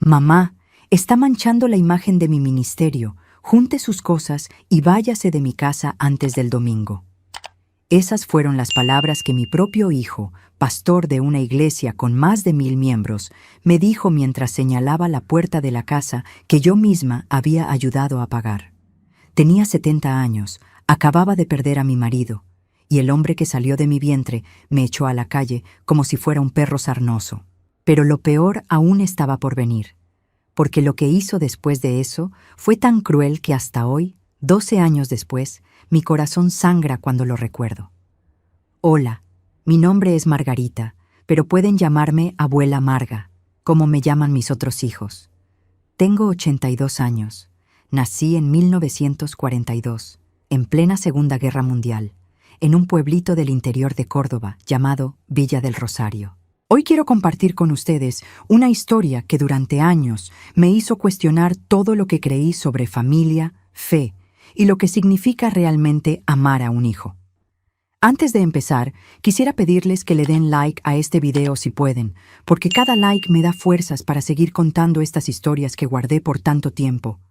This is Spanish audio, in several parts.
Mamá, está manchando la imagen de mi ministerio. Junte sus cosas y váyase de mi casa antes del domingo. Esas fueron las palabras que mi propio hijo, pastor de una iglesia con más de 1000 miembros, me dijo mientras señalaba la puerta de la casa que yo misma había ayudado a pagar. Tenía 70 años, acababa de perder a mi marido, y el hombre que salió de mi vientre me echó a la calle como si fuera un perro sarnoso. Pero lo peor aún estaba por venir, porque lo que hizo después de eso fue tan cruel que hasta hoy, 12 años después, mi corazón sangra cuando lo recuerdo. Hola, mi nombre es Margarita, pero pueden llamarme Abuela Marga, como me llaman mis otros hijos. Tengo 82 años. Nací en 1942, en plena Segunda Guerra Mundial, en un pueblito del interior de Córdoba llamado Villa del Rosario. Hoy quiero compartir con ustedes una historia que durante años me hizo cuestionar todo lo que creí sobre familia, fe y lo que significa realmente amar a un hijo. Antes de empezar, quisiera pedirles que le den like a este video si pueden, porque cada like me da fuerzas para seguir contando estas historias que guardé por tanto tiempo.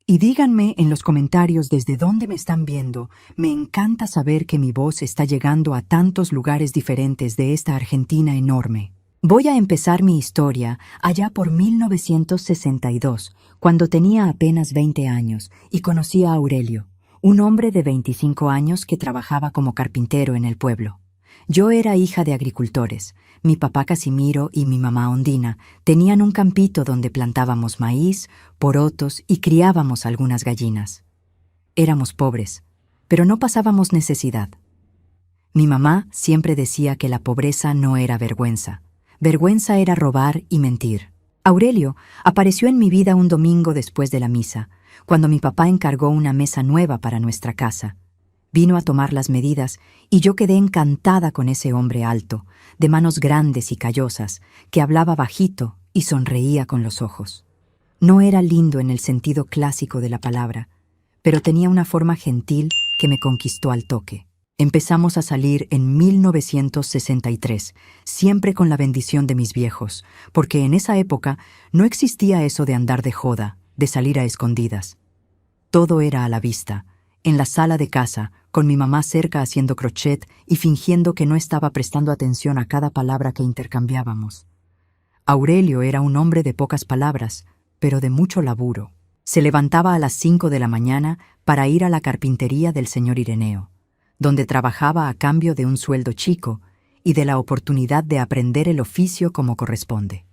Y díganme en los comentarios desde dónde me están viendo. Me encanta saber que mi voz está llegando a tantos lugares diferentes de esta Argentina enorme. Voy a empezar mi historia allá por 1962, cuando tenía apenas 20 años, y conocí a Aurelio, un hombre de 25 años que trabajaba como carpintero en el pueblo. Yo era hija de agricultores. Mi papá Casimiro y mi mamá Ondina tenían un campito donde plantábamos maíz, porotos y criábamos algunas gallinas. Éramos pobres, pero no pasábamos necesidad. Mi mamá siempre decía que la pobreza no era vergüenza. Vergüenza era robar y mentir. Aurelio apareció en mi vida un domingo después de la misa, cuando mi papá encargó una mesa nueva para nuestra casa. Vino a tomar las medidas y yo quedé encantada con ese hombre alto, de manos grandes y callosas, que hablaba bajito y sonreía con los ojos. No era lindo en el sentido clásico de la palabra, pero tenía una forma gentil que me conquistó al toque. Empezamos a salir en 1963, siempre con la bendición de mis viejos, porque en esa época no existía eso de andar de joda, de salir a escondidas. Todo era a la vista, en la sala de casa, con mi mamá cerca haciendo crochet y fingiendo que no estaba prestando atención a cada palabra que intercambiábamos. Aurelio era un hombre de pocas palabras, pero de mucho laburo. Se levantaba a las 5 de la mañana para ir a la carpintería del señor Ireneo, donde trabajaba a cambio de un sueldo chico y de la oportunidad de aprender el oficio como corresponde.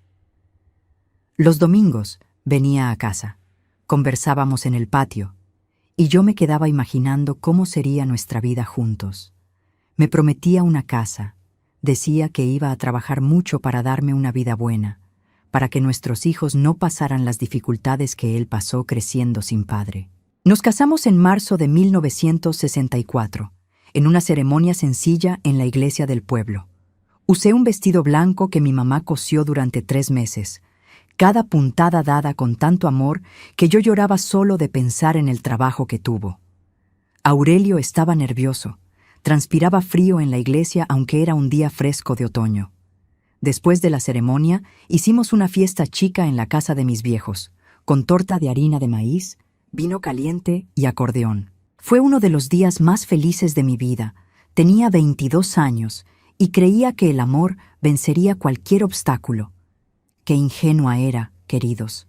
Los domingos venía a casa, conversábamos en el patio, y yo me quedaba imaginando cómo sería nuestra vida juntos. Me prometía una casa, decía que iba a trabajar mucho para darme una vida buena, para que nuestros hijos no pasaran las dificultades que él pasó creciendo sin padre. Nos casamos en marzo de 1964, en una ceremonia sencilla en la iglesia del pueblo. Usé un vestido blanco que mi mamá cosió durante 3 meses, cada puntada dada con tanto amor que yo lloraba solo de pensar en el trabajo que tuvo. Aurelio estaba nervioso, transpiraba frío en la iglesia aunque era un día fresco de otoño. Después de la ceremonia, hicimos una fiesta chica en la casa de mis viejos, con torta de harina de maíz, vino caliente y acordeón. Fue uno de los días más felices de mi vida. Tenía 22 años y creía que el amor vencería cualquier obstáculo. Qué ingenua era, queridos.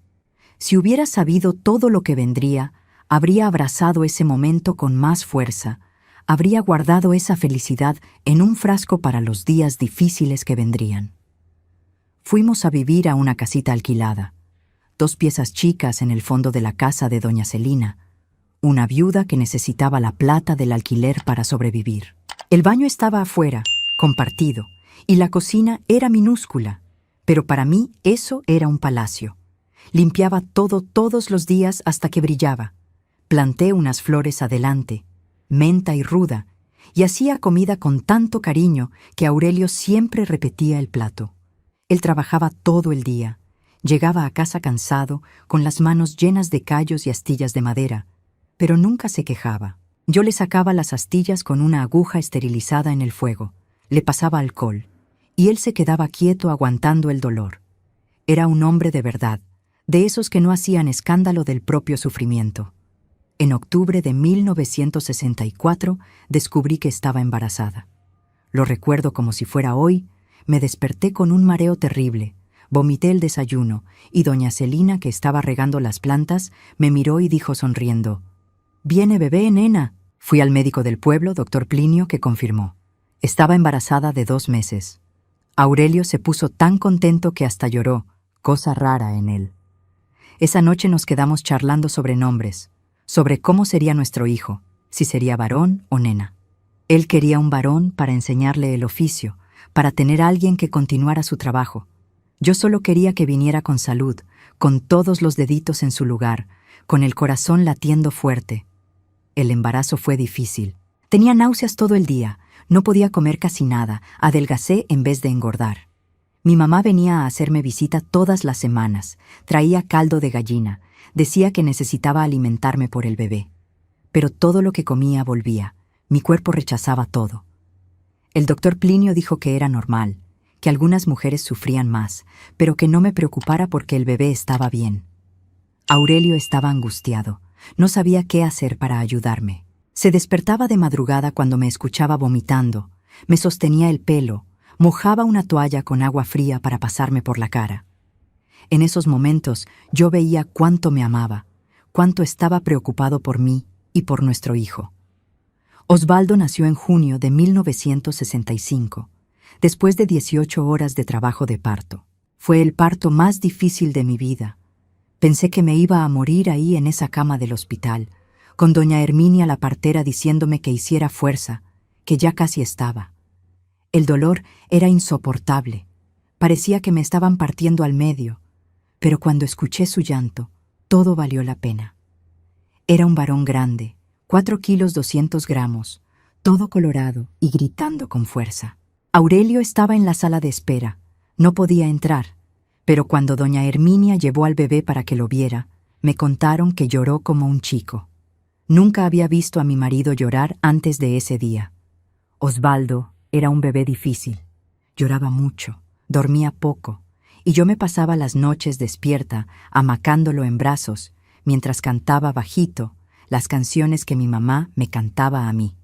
Si hubiera sabido todo lo que vendría, habría abrazado ese momento con más fuerza, habría guardado esa felicidad en un frasco para los días difíciles que vendrían. Fuimos a vivir a una casita alquilada, 2 piezas chicas en el fondo de la casa de doña Celina, una viuda que necesitaba la plata del alquiler para sobrevivir. El baño estaba afuera, compartido, y la cocina era minúscula, pero para mí eso era un palacio. Limpiaba todo todos los días hasta que brillaba. Planté unas flores adelante, menta y ruda, y hacía comida con tanto cariño que Aurelio siempre repetía el plato. Él trabajaba todo el día. Llegaba a casa cansado, con las manos llenas de callos y astillas de madera, pero nunca se quejaba. Yo le sacaba las astillas con una aguja esterilizada en el fuego, le pasaba alcohol, y él se quedaba quieto aguantando el dolor. Era un hombre de verdad, de esos que no hacían escándalo del propio sufrimiento. En octubre de 1964 descubrí que estaba embarazada. Lo recuerdo como si fuera hoy. Me desperté con un mareo terrible, vomité el desayuno y doña Celina, que estaba regando las plantas, me miró y dijo sonriendo: «Viene bebé, nena». Fui al médico del pueblo, doctor Plinio, que confirmó. Estaba embarazada de 2 meses. Aurelio se puso tan contento que hasta lloró, cosa rara en él. Esa noche nos quedamos charlando sobre nombres, sobre cómo sería nuestro hijo, si sería varón o nena. Él quería un varón para enseñarle el oficio, para tener a alguien que continuara su trabajo. Yo solo quería que viniera con salud, con todos los deditos en su lugar, con el corazón latiendo fuerte. El embarazo fue difícil. Tenía náuseas todo el día, no podía comer casi nada, adelgacé en vez de engordar. Mi mamá venía a hacerme visita todas las semanas, traía caldo de gallina, decía que necesitaba alimentarme por el bebé. Pero todo lo que comía volvía, mi cuerpo rechazaba todo. El doctor Plinio dijo que era normal, que algunas mujeres sufrían más, pero que no me preocupara porque el bebé estaba bien. Aurelio estaba angustiado, no sabía qué hacer para ayudarme. Se despertaba de madrugada cuando me escuchaba vomitando, me sostenía el pelo, mojaba una toalla con agua fría para pasarme por la cara. En esos momentos yo veía cuánto me amaba, cuánto estaba preocupado por mí y por nuestro hijo. Osvaldo nació en junio de 1965, después de 18 horas de trabajo de parto. Fue el parto más difícil de mi vida. Pensé que me iba a morir ahí en esa cama del hospital, con doña Herminia la partera diciéndome que hiciera fuerza, que ya casi estaba. El dolor era insoportable. Parecía que me estaban partiendo al medio, pero cuando escuché su llanto, todo valió la pena. Era un varón grande, 4 kilos 200 gramos, todo colorado y gritando con fuerza. Aurelio estaba en la sala de espera. No podía entrar, pero cuando doña Herminia llevó al bebé para que lo viera, me contaron que lloró como un chico. Nunca había visto a mi marido llorar antes de ese día. Osvaldo era un bebé difícil. Lloraba mucho, dormía poco, y yo me pasaba las noches despierta, amacándolo en brazos, mientras cantaba bajito las canciones que mi mamá me cantaba a mí.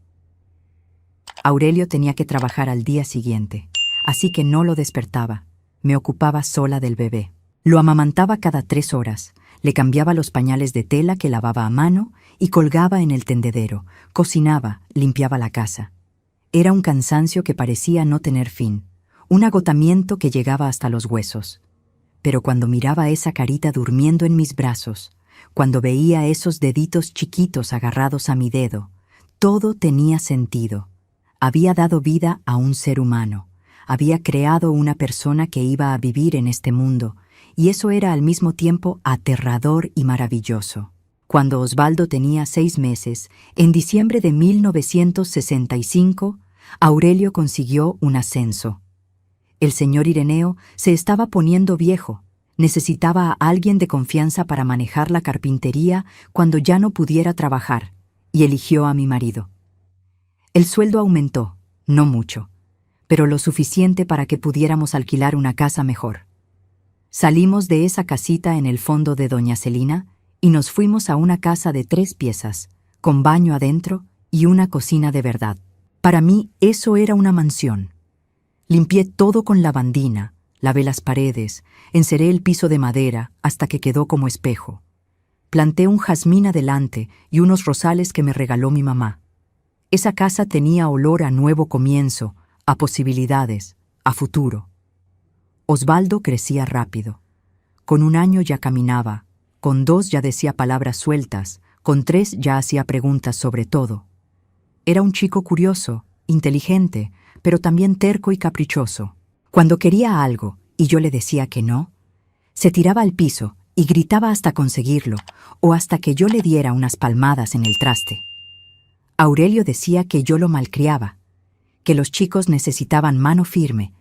Aurelio tenía que trabajar al día siguiente, así que no lo despertaba. Me ocupaba sola del bebé. Lo amamantaba cada 3 horas, le cambiaba los pañales de tela que lavaba a mano y colgaba en el tendedero, cocinaba, limpiaba la casa. Era un cansancio que parecía no tener fin, un agotamiento que llegaba hasta los huesos. Pero cuando miraba esa carita durmiendo en mis brazos, cuando veía esos deditos chiquitos agarrados a mi dedo, todo tenía sentido. Había dado vida a un ser humano, había creado una persona que iba a vivir en este mundo, y eso era al mismo tiempo aterrador y maravilloso. Cuando Osvaldo tenía 6 meses, en diciembre de 1965, Aurelio consiguió un ascenso. El señor Ireneo se estaba poniendo viejo, necesitaba a alguien de confianza para manejar la carpintería cuando ya no pudiera trabajar, y eligió a mi marido. El sueldo aumentó, no mucho, pero lo suficiente para que pudiéramos alquilar una casa mejor. Salimos de esa casita en el fondo de doña Celina y nos fuimos a una casa de 3 piezas, con baño adentro y una cocina de verdad. Para mí eso era una mansión. Limpié todo con lavandina, lavé las paredes, enceré el piso de madera hasta que quedó como espejo. Planté un jazmín adelante y unos rosales que me regaló mi mamá. Esa casa tenía olor a nuevo comienzo, a posibilidades, a futuro. Osvaldo crecía rápido. Con 1 año ya caminaba, con 2 ya decía palabras sueltas, con 3 ya hacía preguntas sobre todo. Era un chico curioso, inteligente, pero también terco y caprichoso. Cuando quería algo y yo le decía que no, se tiraba al piso y gritaba hasta conseguirlo o hasta que yo le diera unas palmadas en el traste. Aurelio decía que yo lo malcriaba, que los chicos necesitaban mano firme,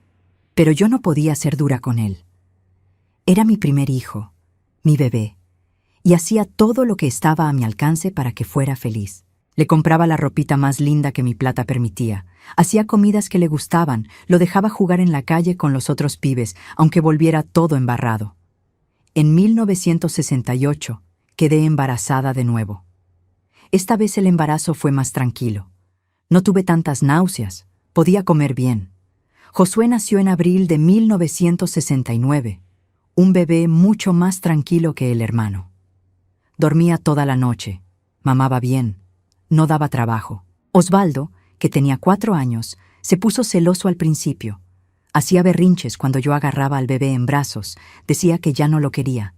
pero yo no podía ser dura con él. Era mi primer hijo, mi bebé, y hacía todo lo que estaba a mi alcance para que fuera feliz. Le compraba la ropita más linda que mi plata permitía, hacía comidas que le gustaban, lo dejaba jugar en la calle con los otros pibes, aunque volviera todo embarrado. En 1968, quedé embarazada de nuevo. Esta vez el embarazo fue más tranquilo. No tuve tantas náuseas, podía comer bien. Josué nació en abril de 1969, un bebé mucho más tranquilo que el hermano. Dormía toda la noche, mamaba bien, no daba trabajo. Osvaldo, que tenía 4 años, se puso celoso al principio. Hacía berrinches cuando yo agarraba al bebé en brazos, decía que ya no lo quería.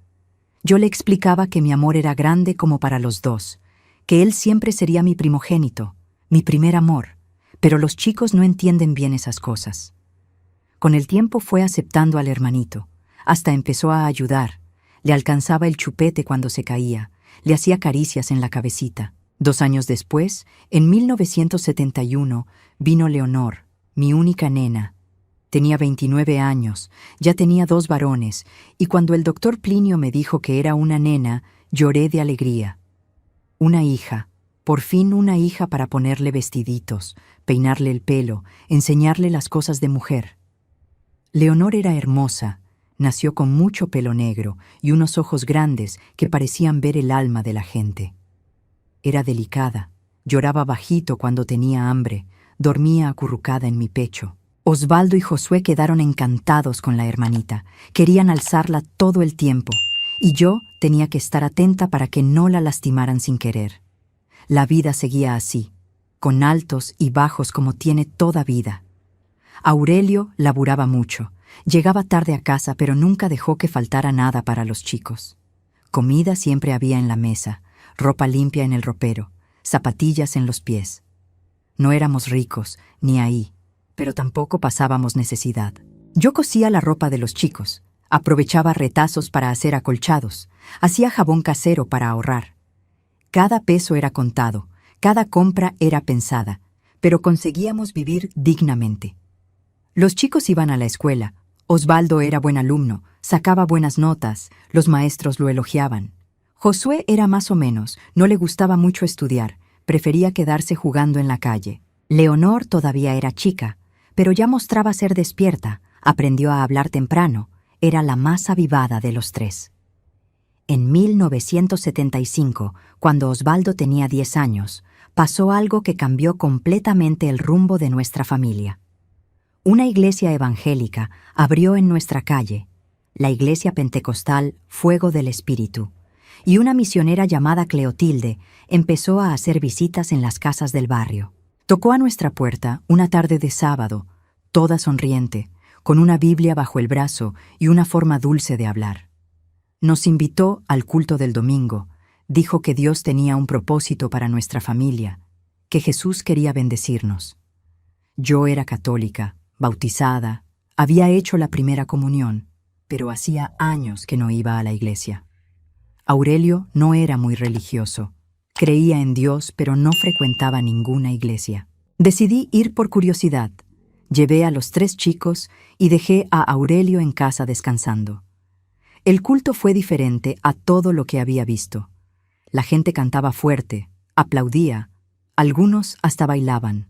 Yo le explicaba que mi amor era grande como para los dos, que él siempre sería mi primogénito, mi primer amor, pero los chicos no entienden bien esas cosas. Con el tiempo fue aceptando al hermanito, hasta empezó a ayudar, le alcanzaba el chupete cuando se caía, le hacía caricias en la cabecita. 2 años después, en 1971, vino Leonor, mi única nena. Tenía 29 años, ya tenía 2 varones, y cuando el doctor Plinio me dijo que era una nena, lloré de alegría. Una hija, por fin una hija para ponerle vestiditos, peinarle el pelo, enseñarle las cosas de mujer. Leonor era hermosa, nació con mucho pelo negro y unos ojos grandes que parecían ver el alma de la gente. Era delicada, lloraba bajito cuando tenía hambre, dormía acurrucada en mi pecho. Osvaldo y Josué quedaron encantados con la hermanita, querían alzarla todo el tiempo, y yo tenía que estar atenta para que no la lastimaran sin querer. La vida seguía así, con altos y bajos como tiene toda vida. Aurelio laburaba mucho, llegaba tarde a casa pero nunca dejó que faltara nada para los chicos. Comida siempre había en la mesa, ropa limpia en el ropero, zapatillas en los pies. No éramos ricos, ni ahí, pero tampoco pasábamos necesidad. Yo cosía la ropa de los chicos, aprovechaba retazos para hacer acolchados, hacía jabón casero para ahorrar. Cada peso era contado, cada compra era pensada, pero conseguíamos vivir dignamente. Los chicos iban a la escuela, Osvaldo era buen alumno, sacaba buenas notas, los maestros lo elogiaban. Josué era más o menos, no le gustaba mucho estudiar, prefería quedarse jugando en la calle. Leonor todavía era chica, pero ya mostraba ser despierta, aprendió a hablar temprano, era la más avivada de los 3. En 1975, cuando Osvaldo tenía 10 años, pasó algo que cambió completamente el rumbo de nuestra familia. Una iglesia evangélica abrió en nuestra calle, la iglesia pentecostal Fuego del Espíritu, y una misionera llamada Cleotilde empezó a hacer visitas en las casas del barrio. Tocó a nuestra puerta una tarde de sábado, toda sonriente, con una Biblia bajo el brazo y una forma dulce de hablar. Nos invitó al culto del domingo, dijo que Dios tenía un propósito para nuestra familia, que Jesús quería bendecirnos. Yo era católica, bautizada, había hecho la primera comunión, pero hacía años que no iba a la iglesia. Aurelio no era muy religioso. Creía en Dios, pero no frecuentaba ninguna iglesia. Decidí ir por curiosidad. Llevé a los 3 chicos y dejé a Aurelio en casa descansando. El culto fue diferente a todo lo que había visto. La gente cantaba fuerte, aplaudía, algunos hasta bailaban.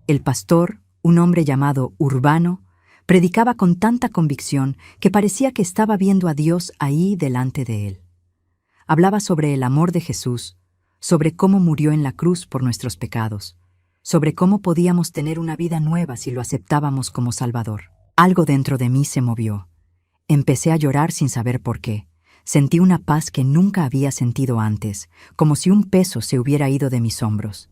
El pastor, un hombre llamado Urbano, predicaba con tanta convicción que parecía que estaba viendo a Dios ahí delante de él. Hablaba sobre el amor de Jesús, sobre cómo murió en la cruz por nuestros pecados, sobre cómo podíamos tener una vida nueva si lo aceptábamos como Salvador. Algo dentro de mí se movió. Empecé a llorar sin saber por qué. Sentí una paz que nunca había sentido antes, como si un peso se hubiera ido de mis hombros.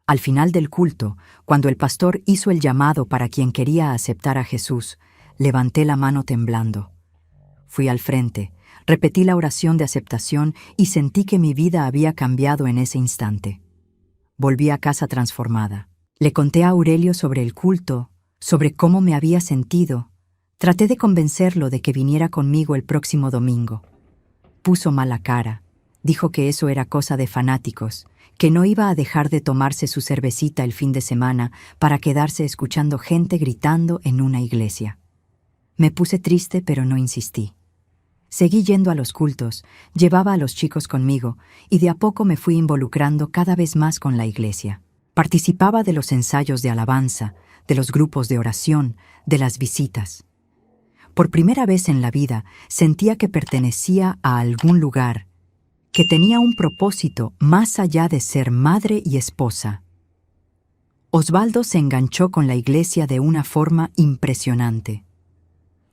Al final del culto, cuando el pastor hizo el llamado para quien quería aceptar a Jesús, levanté la mano temblando. Fui al frente, repetí la oración de aceptación y sentí que mi vida había cambiado en ese instante. Volví a casa transformada. Le conté a Aurelio sobre el culto, sobre cómo me había sentido. Traté de convencerlo de que viniera conmigo el próximo domingo. Puso mala cara. Dijo que eso era cosa de fanáticos, que no iba a dejar de tomarse su cervecita el fin de semana para quedarse escuchando gente gritando en una iglesia. Me puse triste, pero no insistí. Seguí yendo a los cultos, llevaba a los chicos conmigo y de a poco me fui involucrando cada vez más con la iglesia. Participaba de los ensayos de alabanza, de los grupos de oración, de las visitas. Por primera vez en la vida sentía que pertenecía a algún lugar, que tenía un propósito más allá de ser madre y esposa. Osvaldo se enganchó con la iglesia de una forma impresionante.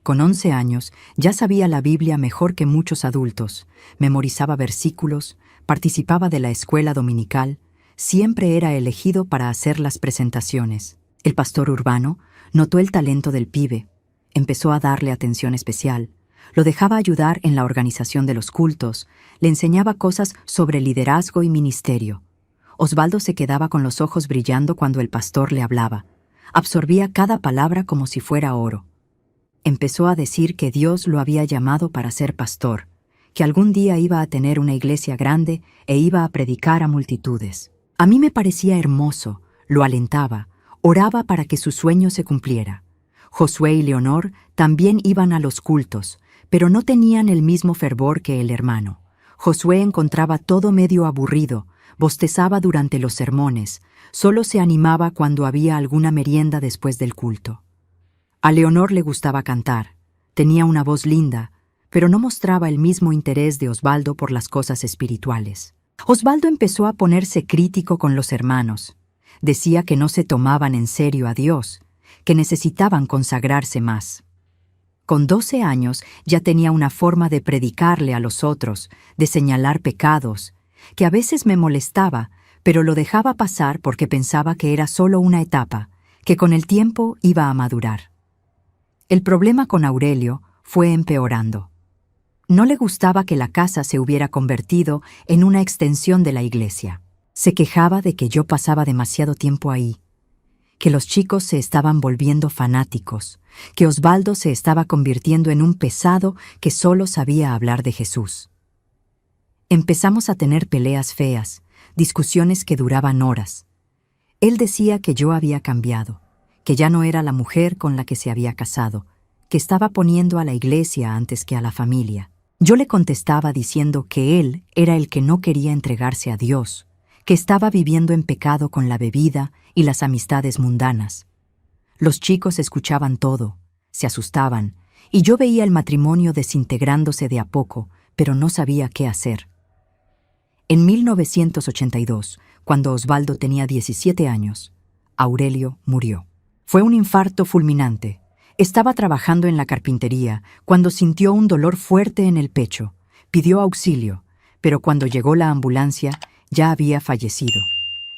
Con 11 años ya sabía la Biblia mejor que muchos adultos, memorizaba versículos, participaba de la escuela dominical, siempre era elegido para hacer las presentaciones. El pastor Urbano notó el talento del pibe, empezó a darle atención especial, lo dejaba ayudar en la organización de los cultos, le enseñaba cosas sobre liderazgo y ministerio. Osvaldo se quedaba con los ojos brillando cuando el pastor le hablaba, absorbía cada palabra como si fuera oro. Empezó a decir que Dios lo había llamado para ser pastor, que algún día iba a tener una iglesia grande e iba a predicar a multitudes. A mí me parecía hermoso, lo alentaba, oraba para que su sueño se cumpliera. Josué y Leonor también iban a los cultos, pero no tenían el mismo fervor que el hermano. Josué encontraba todo medio aburrido, bostezaba durante los sermones, solo se animaba cuando había alguna merienda después del culto. A Leonor le gustaba cantar, tenía una voz linda, pero no mostraba el mismo interés de Osvaldo por las cosas espirituales. Osvaldo empezó a ponerse crítico con los hermanos. Decía que no se tomaban en serio a Dios, que necesitaban consagrarse más. Con 12 años ya tenía una forma de predicarle a los otros, de señalar pecados, que a veces me molestaba, pero lo dejaba pasar porque pensaba que era solo una etapa, que con el tiempo iba a madurar. El problema con Aurelio fue empeorando. No le gustaba que la casa se hubiera convertido en una extensión de la iglesia. Se quejaba de que yo pasaba demasiado tiempo ahí, que los chicos se estaban volviendo fanáticos, que Osvaldo se estaba convirtiendo en un pesado que solo sabía hablar de Jesús. Empezamos a tener peleas feas, discusiones que duraban horas. Él decía que yo había cambiado, que ya no era la mujer con la que se había casado, que estaba poniendo a la iglesia antes que a la familia. Yo le contestaba diciendo que él era el que no quería entregarse a Dios, que estaba viviendo en pecado con la bebida y las amistades mundanas. Los chicos escuchaban todo, se asustaban, y yo veía el matrimonio desintegrándose de a poco, pero no sabía qué hacer. En 1982, cuando Osvaldo tenía 17 años, Aurelio murió. Fue un infarto fulminante. Estaba trabajando en la carpintería cuando sintió un dolor fuerte en el pecho. Pidió auxilio, pero cuando llegó la ambulancia ya había fallecido.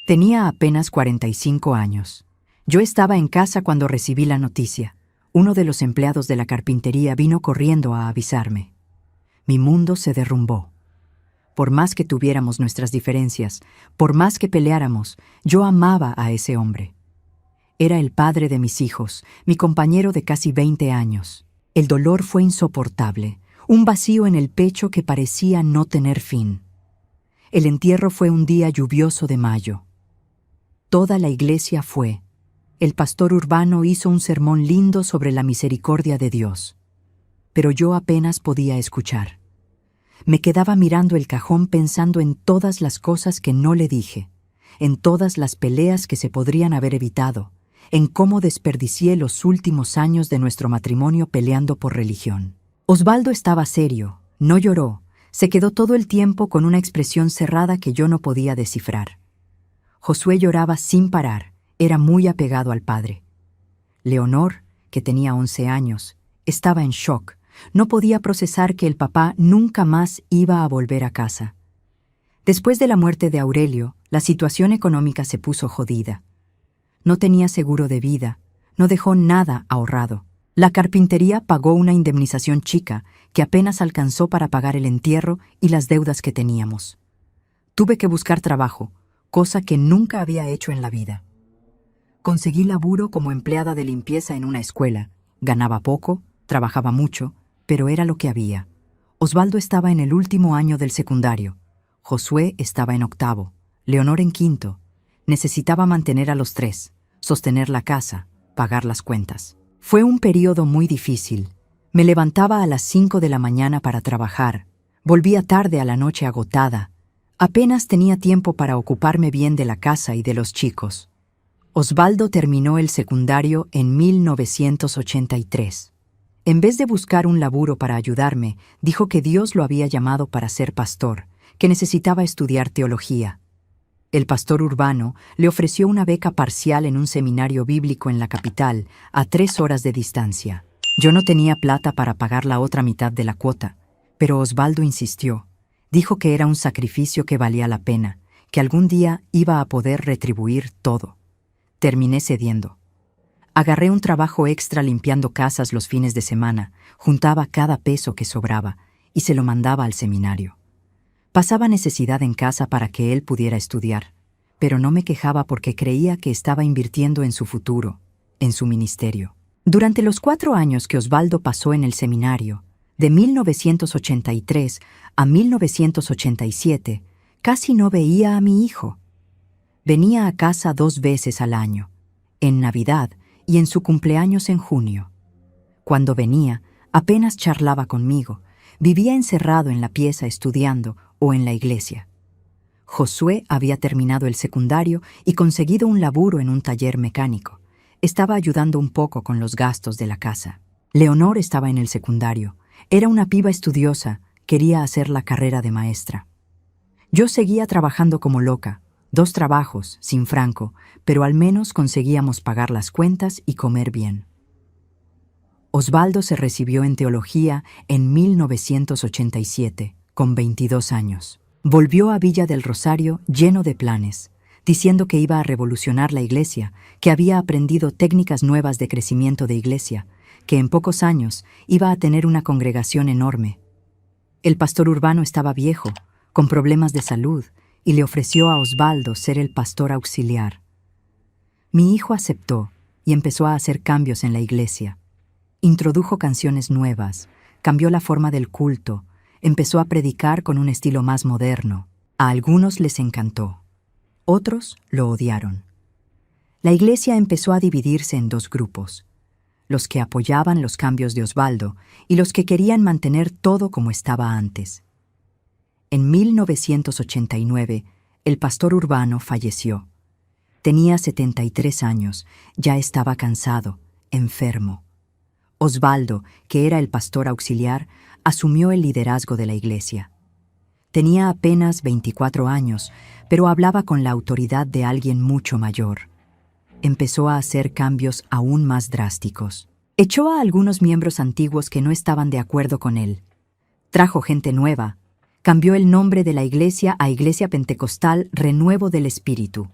Tenía apenas 45 años. Yo estaba en casa cuando recibí la noticia. Uno de los empleados de la carpintería vino corriendo a avisarme. Mi mundo se derrumbó. Por más que tuviéramos nuestras diferencias, por más que peleáramos, yo amaba a ese hombre. Era el padre de mis hijos, mi compañero de casi 20 años. El dolor fue insoportable, un vacío en el pecho que parecía no tener fin. El entierro fue un día lluvioso de mayo. Toda la iglesia fue. El pastor Urbano hizo un sermón lindo sobre la misericordia de Dios. Pero yo apenas podía escuchar. Me quedaba mirando el cajón pensando en todas las cosas que no le dije, en todas las peleas que se podrían haber evitado, en cómo desperdicié los últimos años de nuestro matrimonio peleando por religión. Osvaldo estaba serio, no lloró, se quedó todo el tiempo con una expresión cerrada que yo no podía descifrar. Josué lloraba sin parar, era muy apegado al padre. Leonor, que tenía 11 años, estaba en shock. No podía procesar que el papá nunca más iba a volver a casa. Después de la muerte de Aurelio, la situación económica se puso jodida. No tenía seguro de vida, no dejó nada ahorrado. La carpintería pagó una indemnización chica que apenas alcanzó para pagar el entierro y las deudas que teníamos. Tuve que buscar trabajo, cosa que nunca había hecho en la vida. Conseguí laburo como empleada de limpieza en una escuela. Ganaba poco, trabajaba mucho, pero era lo que había. Osvaldo estaba en el último año del secundario. Josué estaba en 8º, Leonor en 5º. Necesitaba mantener a los 3, sostener la casa, pagar las cuentas. Fue un periodo muy difícil. Me levantaba a las 5 de la mañana para trabajar. Volvía tarde a la noche agotada. Apenas tenía tiempo para ocuparme bien de la casa y de los chicos. Osvaldo terminó el secundario en 1983. En vez de buscar un laburo para ayudarme, dijo que Dios lo había llamado para ser pastor, que necesitaba estudiar teología. El pastor Urbano le ofreció una beca parcial en un seminario bíblico en la capital, a 3 horas de distancia. Yo no tenía plata para pagar la otra mitad de la cuota, pero Osvaldo insistió. Dijo que era un sacrificio que valía la pena, que algún día iba a poder retribuir todo. Terminé cediendo. Agarré un trabajo extra limpiando casas los fines de semana, juntaba cada peso que sobraba y se lo mandaba al seminario. Pasaba necesidad en casa para que él pudiera estudiar, pero no me quejaba porque creía que estaba invirtiendo en su futuro, en su ministerio. Durante los 4 años que Osvaldo pasó en el seminario, de 1983 a 1987, casi no veía a mi hijo. Venía a casa 2 veces al año, en Navidad y en su cumpleaños en junio. Cuando venía, apenas charlaba conmigo, vivía encerrado en la pieza estudiando o en la iglesia. Josué había terminado el secundario y conseguido un laburo en un taller mecánico. Estaba ayudando un poco con los gastos de la casa. Leonor estaba en el secundario. Era una piba estudiosa, quería hacer la carrera de maestra. Yo seguía trabajando como loca, 2 trabajos, sin franco, pero al menos conseguíamos pagar las cuentas y comer bien. Osvaldo se recibió en teología en 1987, con 22 años. Volvió a Villa del Rosario lleno de planes, diciendo que iba a revolucionar la iglesia, que había aprendido técnicas nuevas de crecimiento de iglesia, que en pocos años iba a tener una congregación enorme. El pastor Urbano estaba viejo, con problemas de salud, y le ofreció a Osvaldo ser el pastor auxiliar. Mi hijo aceptó y empezó a hacer cambios en la iglesia. Introdujo canciones nuevas, cambió la forma del culto, empezó a predicar con un estilo más moderno. A algunos les encantó, otros lo odiaron. La iglesia empezó a dividirse en 2 grupos, los que apoyaban los cambios de Osvaldo y los que querían mantener todo como estaba antes. En 1989, el pastor Urbano falleció. Tenía 73 años, ya estaba cansado, enfermo. Osvaldo, que era el pastor auxiliar, asumió el liderazgo de la iglesia. Tenía apenas 24 años, pero hablaba con la autoridad de alguien mucho mayor. Empezó a hacer cambios aún más drásticos. Echó a algunos miembros antiguos que no estaban de acuerdo con él. Trajo gente nueva. Cambió el nombre de la iglesia a Iglesia Pentecostal Renuevo del Espíritu.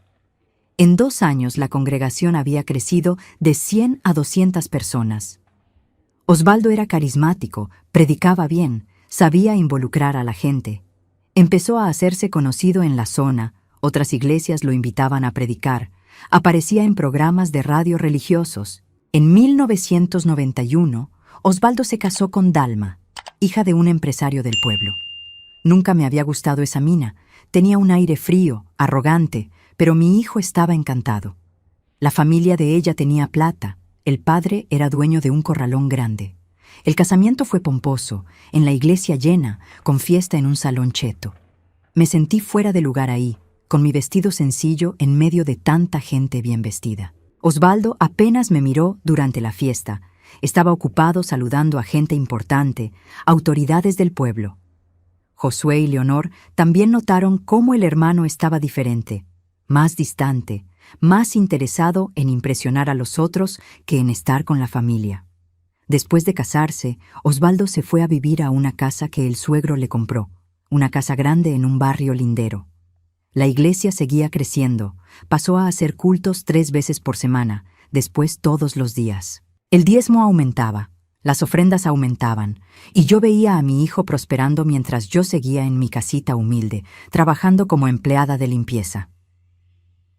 En 2 años la congregación había crecido de 100 a 200 personas. Osvaldo era carismático, predicaba bien, sabía involucrar a la gente. Empezó a hacerse conocido en la zona, otras iglesias lo invitaban a predicar, aparecía en programas de radio religiosos. En 1991, Osvaldo se casó con Dalma, hija de un empresario del pueblo. Nunca me había gustado esa mina, tenía un aire frío, arrogante, pero mi hijo estaba encantado. La familia de ella tenía plata, el padre era dueño de un corralón grande. El casamiento fue pomposo, en la iglesia llena, con fiesta en un salón cheto. Me sentí fuera de lugar ahí, con mi vestido sencillo en medio de tanta gente bien vestida. Osvaldo apenas me miró durante la fiesta. Estaba ocupado saludando a gente importante, autoridades del pueblo. Josué y Leonor también notaron cómo el hermano estaba diferente, más distante, más interesado en impresionar a los otros que en estar con la familia. Después de casarse, Osvaldo se fue a vivir a una casa que el suegro le compró, una casa grande en un barrio lindero. La iglesia seguía creciendo, pasó a hacer cultos 3 veces por semana, después todos los días. El diezmo aumentaba, las ofrendas aumentaban, y yo veía a mi hijo prosperando mientras yo seguía en mi casita humilde, trabajando como empleada de limpieza.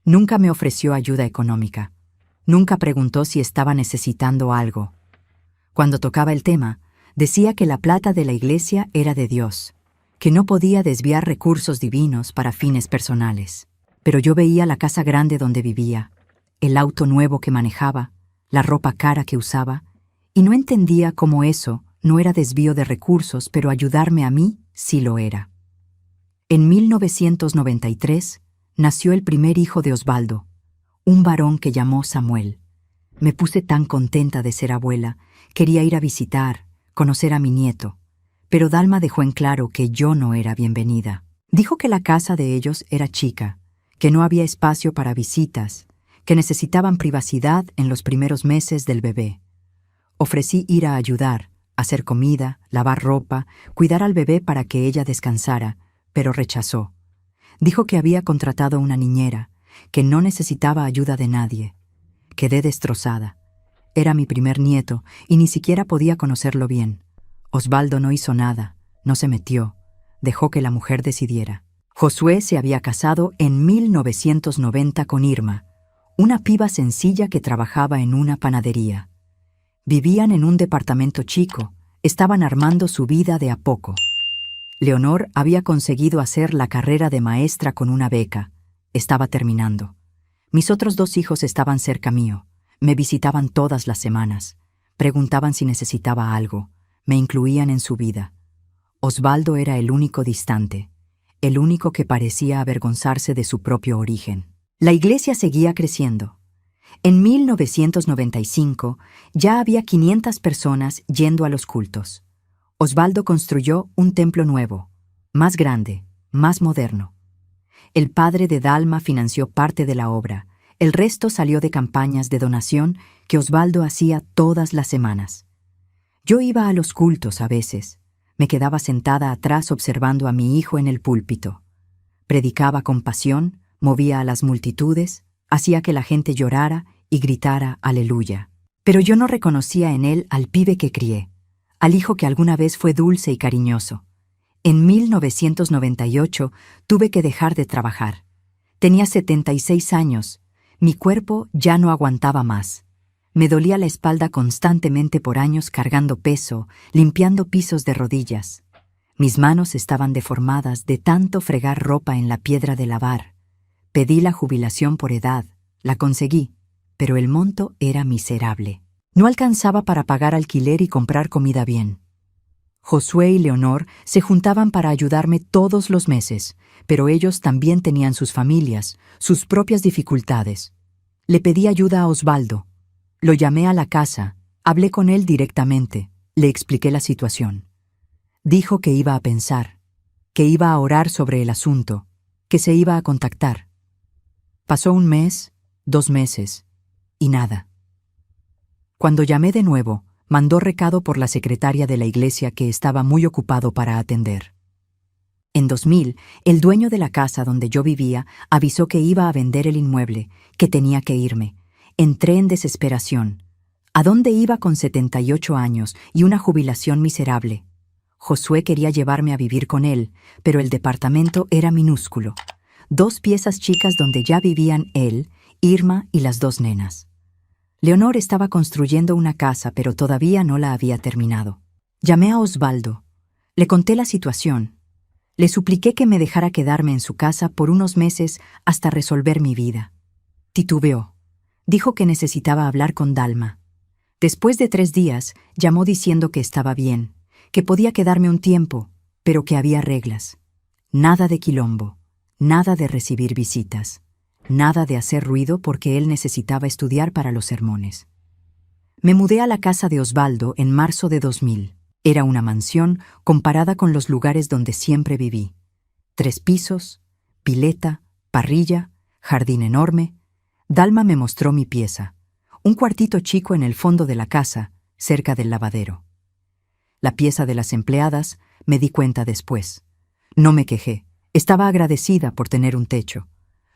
Nunca me ofreció ayuda económica. Nunca preguntó si estaba necesitando algo. Cuando tocaba el tema, decía que la plata de la iglesia era de Dios, que no podía desviar recursos divinos para fines personales. Pero yo veía la casa grande donde vivía, el auto nuevo que manejaba, la ropa cara que usaba, y no entendía cómo eso no era desvío de recursos, pero ayudarme a mí sí lo era. En 1993 nació el primer hijo de Osvaldo, un varón que llamó Samuel. Me puse tan contenta de ser abuela, quería ir a visitar, conocer a mi nieto, pero Dalma dejó en claro que yo no era bienvenida. Dijo que la casa de ellos era chica, que no había espacio para visitas, que necesitaban privacidad en los primeros meses del bebé. Ofrecí ir a ayudar, hacer comida, lavar ropa, cuidar al bebé para que ella descansara, pero rechazó. Dijo que había contratado una niñera, que no necesitaba ayuda de nadie. Quedé destrozada. Era mi primer nieto y ni siquiera podía conocerlo bien. Osvaldo no hizo nada, no se metió, dejó que la mujer decidiera. Josué se había casado en 1990 con Irma, una piba sencilla que trabajaba en una panadería. Vivían en un departamento chico, estaban armando su vida de a poco. Leonor había conseguido hacer la carrera de maestra con una beca. Estaba terminando. Mis otros 2 hijos estaban cerca mío. Me visitaban todas las semanas. Preguntaban si necesitaba algo. Me incluían en su vida. Osvaldo era el único distante, el único que parecía avergonzarse de su propio origen. La iglesia seguía creciendo. En 1995 ya había 500 personas yendo a los cultos. Osvaldo construyó un templo nuevo, más grande, más moderno. El padre de Dalma financió parte de la obra. El resto salió de campañas de donación que Osvaldo hacía todas las semanas. Yo iba a los cultos a veces. Me quedaba sentada atrás observando a mi hijo en el púlpito. Predicaba con pasión, movía a las multitudes, hacía que la gente llorara y gritara aleluya. Pero yo no reconocía en él al pibe que crié, al hijo que alguna vez fue dulce y cariñoso. En 1998 tuve que dejar de trabajar. Tenía 76 años. Mi cuerpo ya no aguantaba más. Me dolía la espalda constantemente por años cargando peso, limpiando pisos de rodillas. Mis manos estaban deformadas de tanto fregar ropa en la piedra de lavar. Pedí la jubilación por edad, la conseguí, pero el monto era miserable. No alcanzaba para pagar alquiler y comprar comida bien. Josué y Leonor se juntaban para ayudarme todos los meses, pero ellos también tenían sus familias, sus propias dificultades. Le pedí ayuda a Osvaldo. Lo llamé a la casa, hablé con él directamente, le expliqué la situación. Dijo que iba a pensar, que iba a orar sobre el asunto, que se iba a contactar. Pasó 1 mes, 2 meses, y nada. Cuando llamé de nuevo, mandó recado por la secretaria de la iglesia que estaba muy ocupado para atender. En 2000, el dueño de la casa donde yo vivía avisó que iba a vender el inmueble, que tenía que irme. Entré en desesperación. ¿A dónde iba con 78 años y una jubilación miserable? Josué quería llevarme a vivir con él, pero el departamento era minúsculo. 2 piezas chicas donde ya vivían él, Irma y las 2 nenas. Leonor estaba construyendo una casa, pero todavía no la había terminado. Llamé a Osvaldo. Le conté la situación. Le supliqué que me dejara quedarme en su casa por unos meses hasta resolver mi vida. Titubeó. Dijo que necesitaba hablar con Dalma. Después de 3 días, llamó diciendo que estaba bien, que podía quedarme un tiempo, pero que había reglas. Nada de quilombo, nada de recibir visitas, nada de hacer ruido porque él necesitaba estudiar para los sermones. Me mudé a la casa de Osvaldo en marzo de 2000. Era una mansión comparada con los lugares donde siempre viví. 3 pisos, pileta, parrilla, jardín enorme. Dalma me mostró mi pieza, un cuartito chico en el fondo de la casa, cerca del lavadero. La pieza de las empleadas me di cuenta después. No me quejé, estaba agradecida por tener un techo.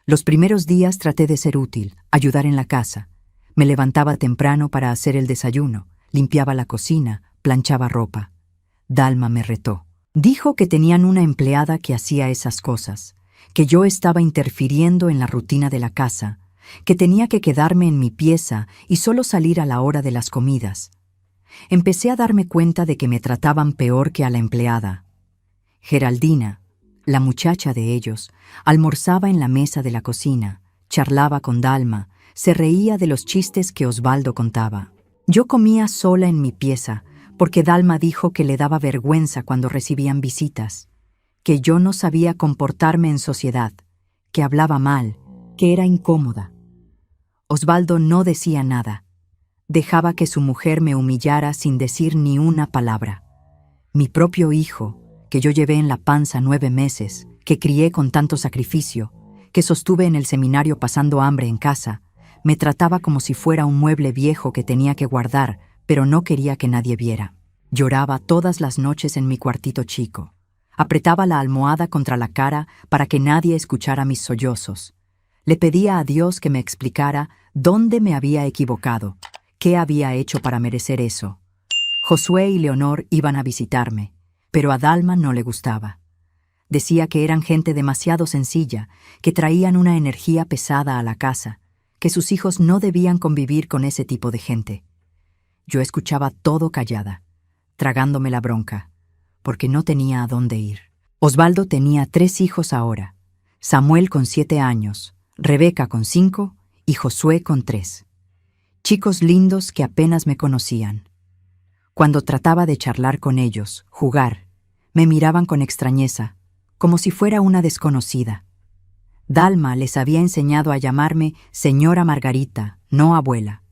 Los primeros días traté de ser útil, ayudar en la casa. Me levantaba temprano para hacer el desayuno, limpiaba la cocina, planchaba ropa. Dalma me retó. Dijo que tenían una empleada que hacía esas cosas, que yo estaba interfiriendo en la rutina de la casa, que tenía que quedarme en mi pieza y solo salir a la hora de las comidas. Empecé a darme cuenta de que me trataban peor que a la empleada. Geraldina, la muchacha de ellos, almorzaba en la mesa de la cocina, charlaba con Dalma, se reía de los chistes que Osvaldo contaba. Yo comía sola en mi pieza, porque Dalma dijo que le daba vergüenza cuando recibían visitas, que yo no sabía comportarme en sociedad, que hablaba mal, que era incómoda. Osvaldo no decía nada. Dejaba que su mujer me humillara sin decir ni una palabra. Mi propio hijo, que yo llevé en la panza 9 meses, que crié con tanto sacrificio, que sostuve en el seminario pasando hambre en casa, me trataba como si fuera un mueble viejo que tenía que guardar, pero no quería que nadie viera. Lloraba todas las noches en mi cuartito chico. Apretaba la almohada contra la cara para que nadie escuchara mis sollozos. Le pedía a Dios que me explicara dónde me había equivocado, qué había hecho para merecer eso. Josué y Leonor iban a visitarme, pero a Dalma no le gustaba. Decía que eran gente demasiado sencilla, que traían una energía pesada a la casa, que sus hijos no debían convivir con ese tipo de gente. Yo escuchaba todo callada, tragándome la bronca, porque no tenía a dónde ir. Osvaldo tenía 3 hijos ahora, Samuel con 7 años, Rebeca con 5 y Josué con 3. Chicos lindos que apenas me conocían. Cuando trataba de charlar con ellos, jugar, me miraban con extrañeza, como si fuera una desconocida. Dalma les había enseñado a llamarme señora Margarita, no abuela.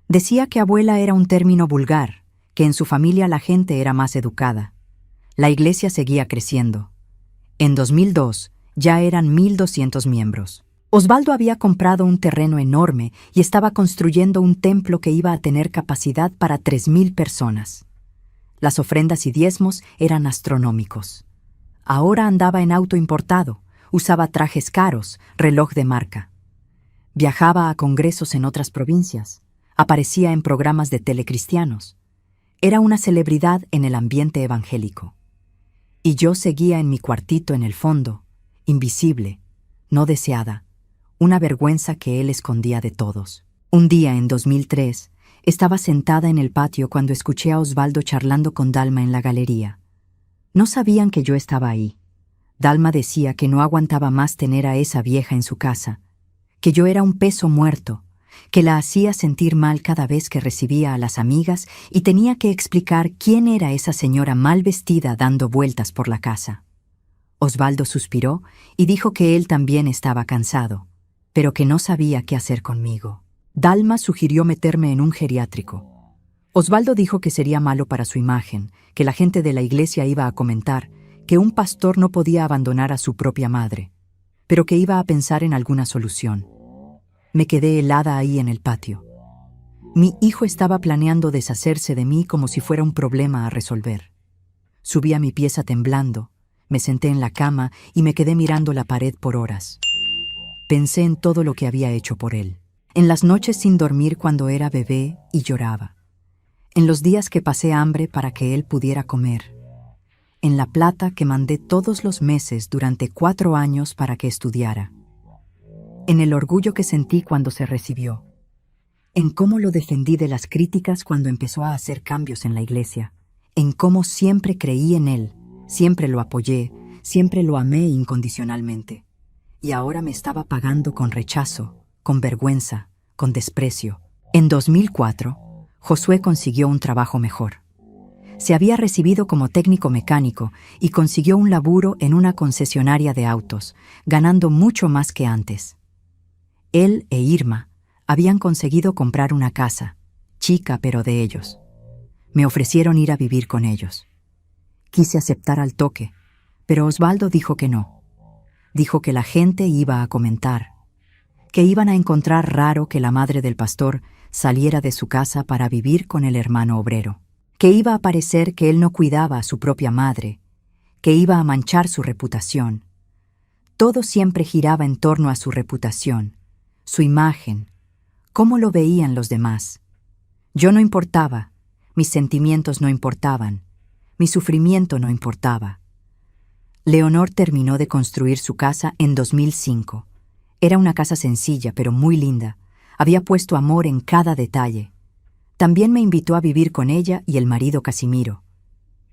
Decía que abuela era un término vulgar, que en su familia la gente era más educada. La iglesia seguía creciendo. En 2002 ya eran 1,200 miembros. Osvaldo había comprado un terreno enorme y estaba construyendo un templo que iba a tener capacidad para 3,000 personas. Las ofrendas y diezmos eran astronómicos. Ahora andaba en auto importado, usaba trajes caros, reloj de marca. Viajaba a congresos en otras provincias, aparecía en programas de telecristianos. Era una celebridad en el ambiente evangélico. Y yo seguía en mi cuartito en el fondo, invisible, no deseada, una vergüenza que él escondía de todos. Un día en 2003, estaba sentada en el patio cuando escuché a Osvaldo charlando con Dalma en la galería. No sabían que yo estaba ahí. Dalma decía que no aguantaba más tener a esa vieja en su casa, que yo era un peso muerto, que la hacía sentir mal cada vez que recibía a las amigas y tenía que explicar quién era esa señora mal vestida dando vueltas por la casa. Osvaldo suspiró y dijo que él también estaba cansado, pero que no sabía qué hacer conmigo. Dalma sugirió meterme en un geriátrico. Osvaldo dijo que sería malo para su imagen, que la gente de la iglesia iba a comentar, que un pastor no podía abandonar a su propia madre, pero que iba a pensar en alguna solución. Me quedé helada ahí en el patio. Mi hijo estaba planeando deshacerse de mí como si fuera un problema a resolver. Subí a mi pieza temblando, me senté en la cama y me quedé mirando la pared por horas. Pensé en todo lo que había hecho por él. En las noches sin dormir cuando era bebé y lloraba. En los días que pasé hambre para que él pudiera comer. En la plata que mandé todos los meses durante 4 años para que estudiara. En el orgullo que sentí cuando se recibió. En cómo lo defendí de las críticas cuando empezó a hacer cambios en la iglesia. En cómo siempre creí en él, siempre lo apoyé, siempre lo amé incondicionalmente. Y ahora me estaba pagando con rechazo, con vergüenza, con desprecio. En 2004, Josué consiguió un trabajo mejor. Se había recibido como técnico mecánico y consiguió un laburo en una concesionaria de autos, ganando mucho más que antes. Él e Irma habían conseguido comprar una casa, chica pero de ellos. Me ofrecieron ir a vivir con ellos. Quise aceptar al toque, pero Osvaldo dijo que no. Dijo que la gente iba a comentar, que iban a encontrar raro que la madre del pastor saliera de su casa para vivir con el hermano obrero, que iba a parecer que él no cuidaba a su propia madre, que iba a manchar su reputación. Todo siempre giraba en torno a su reputación, su imagen, cómo lo veían los demás. Yo no importaba, mis sentimientos no importaban, mi sufrimiento no importaba. Leonor terminó de construir su casa en 2005. Era una casa sencilla, pero muy linda. Había puesto amor en cada detalle. También me invitó a vivir con ella y el marido Casimiro.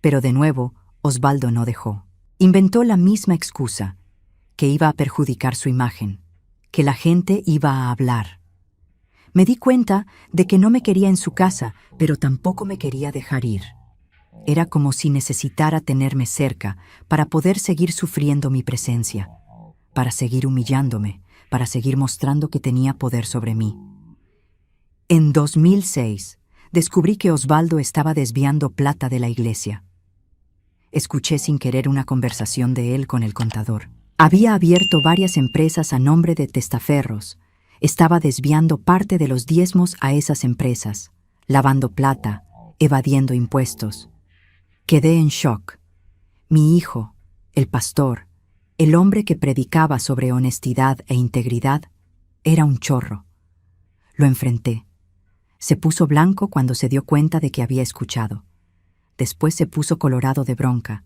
Pero de nuevo, Osvaldo no dejó. Inventó la misma excusa, que iba a perjudicar su imagen, que la gente iba a hablar. Me di cuenta de que no me quería en su casa, pero tampoco me quería dejar ir. Era como si necesitara tenerme cerca para poder seguir sufriendo mi presencia, para seguir humillándome, para seguir mostrando que tenía poder sobre mí. En 2006, descubrí que Osvaldo estaba desviando plata de la iglesia. Escuché sin querer una conversación de él con el contador. Había abierto varias empresas a nombre de testaferros. Estaba desviando parte de los diezmos a esas empresas, lavando plata, evadiendo impuestos. Quedé en shock. Mi hijo, el pastor, el hombre que predicaba sobre honestidad e integridad, era un chorro. Lo enfrenté. Se puso blanco cuando se dio cuenta de que había escuchado. Después se puso colorado de bronca.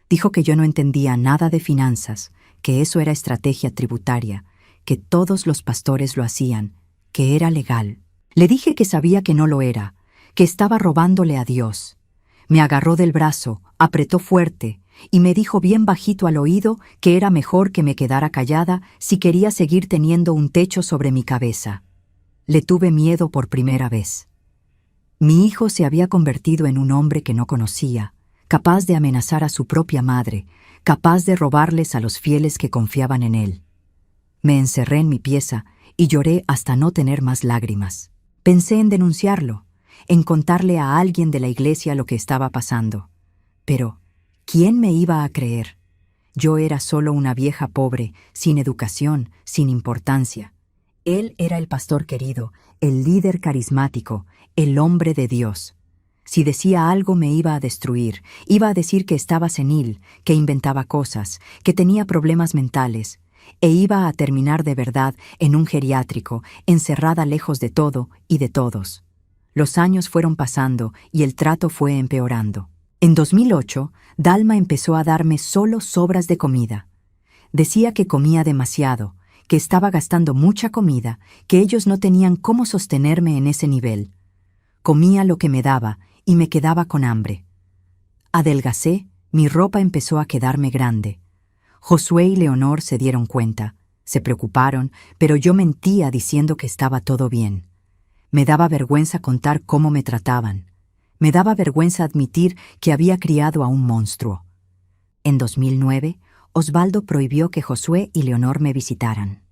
Dijo que yo no entendía nada de finanzas, que eso era estrategia tributaria, que todos los pastores lo hacían, que era legal. Le dije que sabía que no lo era, que estaba robándole a Dios. Me agarró del brazo, apretó fuerte y me dijo bien bajito al oído que era mejor que me quedara callada si quería seguir teniendo un techo sobre mi cabeza. Le tuve miedo por primera vez. Mi hijo se había convertido en un hombre que no conocía, capaz de amenazar a su propia madre, capaz de robarles a los fieles que confiaban en él. Me encerré en mi pieza y lloré hasta no tener más lágrimas. Pensé en denunciarlo, en contarle a alguien de la iglesia lo que estaba pasando. Pero, ¿quién me iba a creer? Yo era solo una vieja pobre, sin educación, sin importancia. Él era el pastor querido, el líder carismático, el hombre de Dios. Si decía algo me iba a destruir, iba a decir que estaba senil, que inventaba cosas, que tenía problemas mentales, e iba a terminar de verdad en un geriátrico, encerrada lejos de todo y de todos. Los años fueron pasando y el trato fue empeorando. En 2008, Dalma empezó a darme solo sobras de comida. Decía que comía demasiado, que estaba gastando mucha comida, que ellos no tenían cómo sostenerme en ese nivel. Comía lo que me daba y me quedaba con hambre. Adelgacé, mi ropa empezó a quedarme grande. Josué y Leonor se dieron cuenta, se preocuparon, pero yo mentía diciendo que estaba todo bien. Me daba vergüenza contar cómo me trataban. Me daba vergüenza admitir que había criado a un monstruo. En 2009, Osvaldo prohibió que Josué y Leonor me visitaran.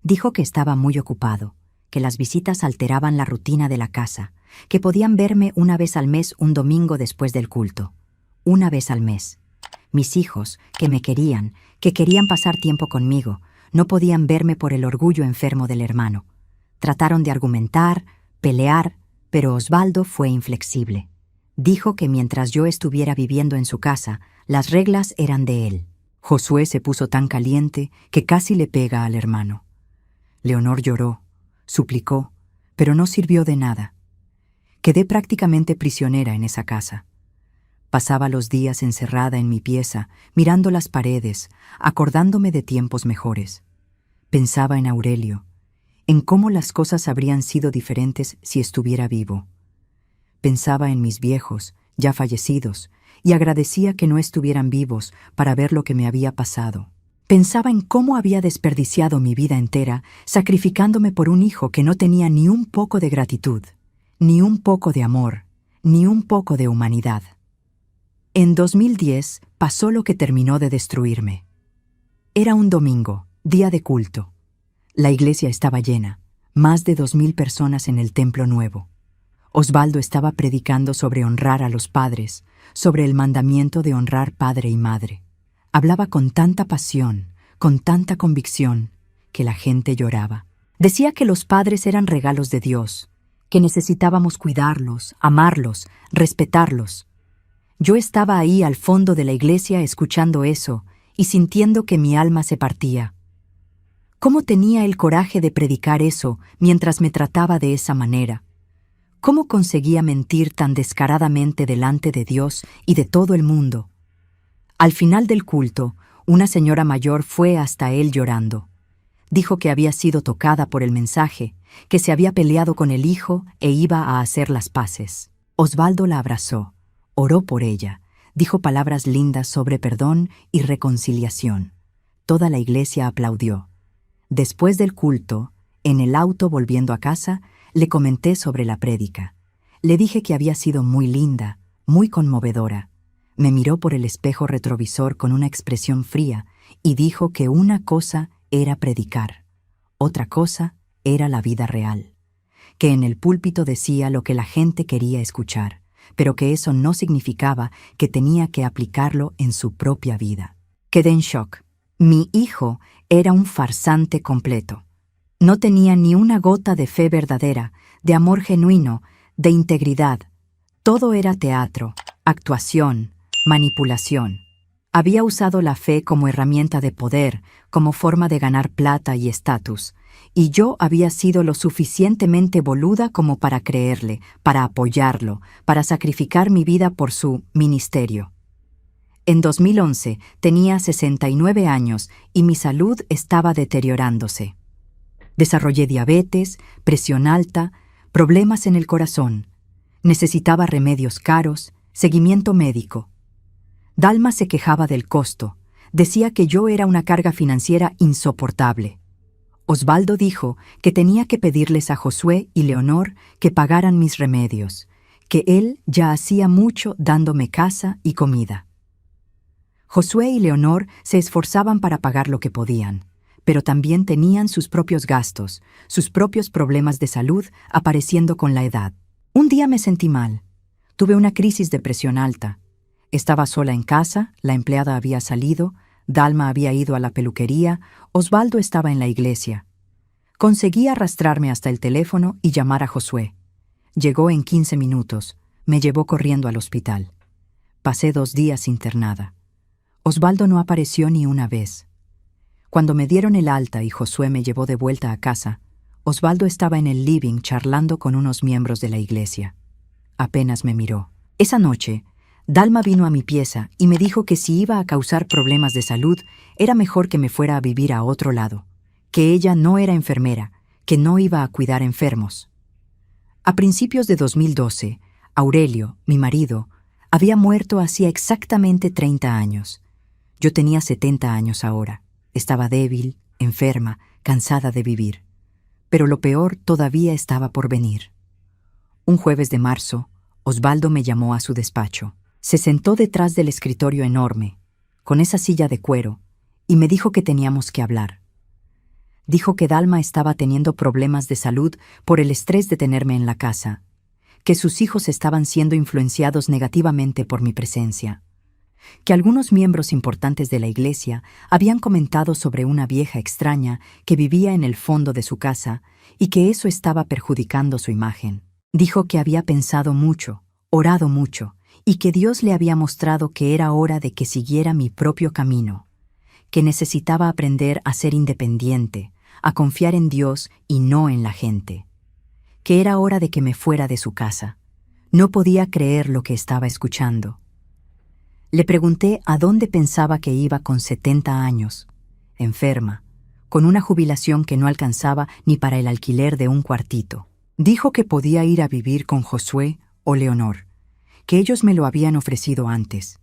Dijo que estaba muy ocupado, que las visitas alteraban la rutina de la casa, que podían verme una vez al mes un domingo después del culto. Una vez al mes. Mis hijos, que me querían, que querían pasar tiempo conmigo, no podían verme por el orgullo enfermo del hermano. Trataron de argumentar, pelear, pero Osvaldo fue inflexible. Dijo que mientras yo estuviera viviendo en su casa, las reglas eran de él. Josué se puso tan caliente que casi le pega al hermano. Leonor lloró, suplicó, pero no sirvió de nada. Quedé prácticamente prisionera en esa casa. Pasaba los días encerrada en mi pieza, mirando las paredes, acordándome de tiempos mejores. Pensaba en Aurelio, en cómo las cosas habrían sido diferentes si estuviera vivo. Pensaba en mis viejos, ya fallecidos, y agradecía que no estuvieran vivos para ver lo que me había pasado. Pensaba en cómo había desperdiciado mi vida entera, sacrificándome por un hijo que no tenía ni un poco de gratitud, ni un poco de amor, ni un poco de humanidad. En 2010 pasó lo que terminó de destruirme. Era un domingo, día de culto. La iglesia estaba llena, más de 2000 personas en el templo nuevo. Osvaldo estaba predicando sobre honrar a los padres, sobre el mandamiento de honrar padre y madre. Hablaba con tanta pasión, con tanta convicción, que la gente lloraba. Decía que los padres eran regalos de Dios, que necesitábamos cuidarlos, amarlos, respetarlos. Yo estaba ahí al fondo de la iglesia escuchando eso y sintiendo que mi alma se partía. ¿Cómo tenía el coraje de predicar eso mientras me trataba de esa manera? ¿Cómo conseguía mentir tan descaradamente delante de Dios y de todo el mundo? Al final del culto, una señora mayor fue hasta él llorando. Dijo que había sido tocada por el mensaje, que se había peleado con el hijo e iba a hacer las paces. Osvaldo la abrazó, oró por ella, dijo palabras lindas sobre perdón y reconciliación. Toda la iglesia aplaudió. Después del culto, en el auto volviendo a casa, le comenté sobre la prédica. Le dije que había sido muy linda, muy conmovedora. Me miró por el espejo retrovisor con una expresión fría y dijo que una cosa era predicar, otra cosa era la vida real, que en el púlpito decía lo que la gente quería escuchar, pero que eso no significaba que tenía que aplicarlo en su propia vida. Quedé en shock. Mi hijo era un farsante completo. No tenía ni una gota de fe verdadera, de amor genuino, de integridad. Todo era teatro, actuación, manipulación. Había usado la fe como herramienta de poder, como forma de ganar plata y estatus, y yo había sido lo suficientemente boluda como para creerle, para apoyarlo, para sacrificar mi vida por su ministerio. En 2011 tenía 69 años y mi salud estaba deteriorándose. Desarrollé diabetes, presión alta, problemas en el corazón. Necesitaba remedios caros, seguimiento médico. Dalma se quejaba del costo. Decía que yo era una carga financiera insoportable. Osvaldo dijo que tenía que pedirles a Josué y Leonor que pagaran mis remedios, que él ya hacía mucho dándome casa y comida. Josué y Leonor se esforzaban para pagar lo que podían, pero también tenían sus propios gastos, sus propios problemas de salud apareciendo con la edad. Un día me sentí mal. Tuve una crisis de presión alta. Estaba sola en casa, la empleada había salido, Dalma había ido a la peluquería, Osvaldo estaba en la iglesia. Conseguí arrastrarme hasta el teléfono y llamar a Josué. Llegó en 15 minutos. Me llevó corriendo al hospital. Pasé 2 días internada. Osvaldo no apareció ni una vez. Cuando me dieron el alta y Josué me llevó de vuelta a casa, Osvaldo estaba en el living charlando con unos miembros de la iglesia. Apenas me miró. Esa noche, Dalma vino a mi pieza y me dijo que si iba a causar problemas de salud, era mejor que me fuera a vivir a otro lado, que ella no era enfermera, que no iba a cuidar enfermos. A principios de 2012, Aurelio, mi marido, había muerto hacía exactamente 30 años. Yo tenía 70 años ahora. Estaba débil, enferma, cansada de vivir. Pero lo peor todavía estaba por venir. Un jueves de marzo, Osvaldo me llamó a su despacho. Se sentó detrás del escritorio enorme, con esa silla de cuero, y me dijo que teníamos que hablar. Dijo que Dalma estaba teniendo problemas de salud por el estrés de tenerme en la casa, que sus hijos estaban siendo influenciados negativamente por mi presencia, que algunos miembros importantes de la iglesia habían comentado sobre una vieja extraña que vivía en el fondo de su casa y que eso estaba perjudicando su imagen. Dijo que había pensado mucho, orado mucho, y que Dios le había mostrado que era hora de que siguiera mi propio camino, que necesitaba aprender a ser independiente, a confiar en Dios y no en la gente, que era hora de que me fuera de su casa. No podía creer lo que estaba escuchando. Le pregunté a dónde pensaba que iba con 70 años, enferma, con una jubilación que no alcanzaba ni para el alquiler de un cuartito. Dijo que podía ir a vivir con Josué o Leonor, que ellos me lo habían ofrecido antes.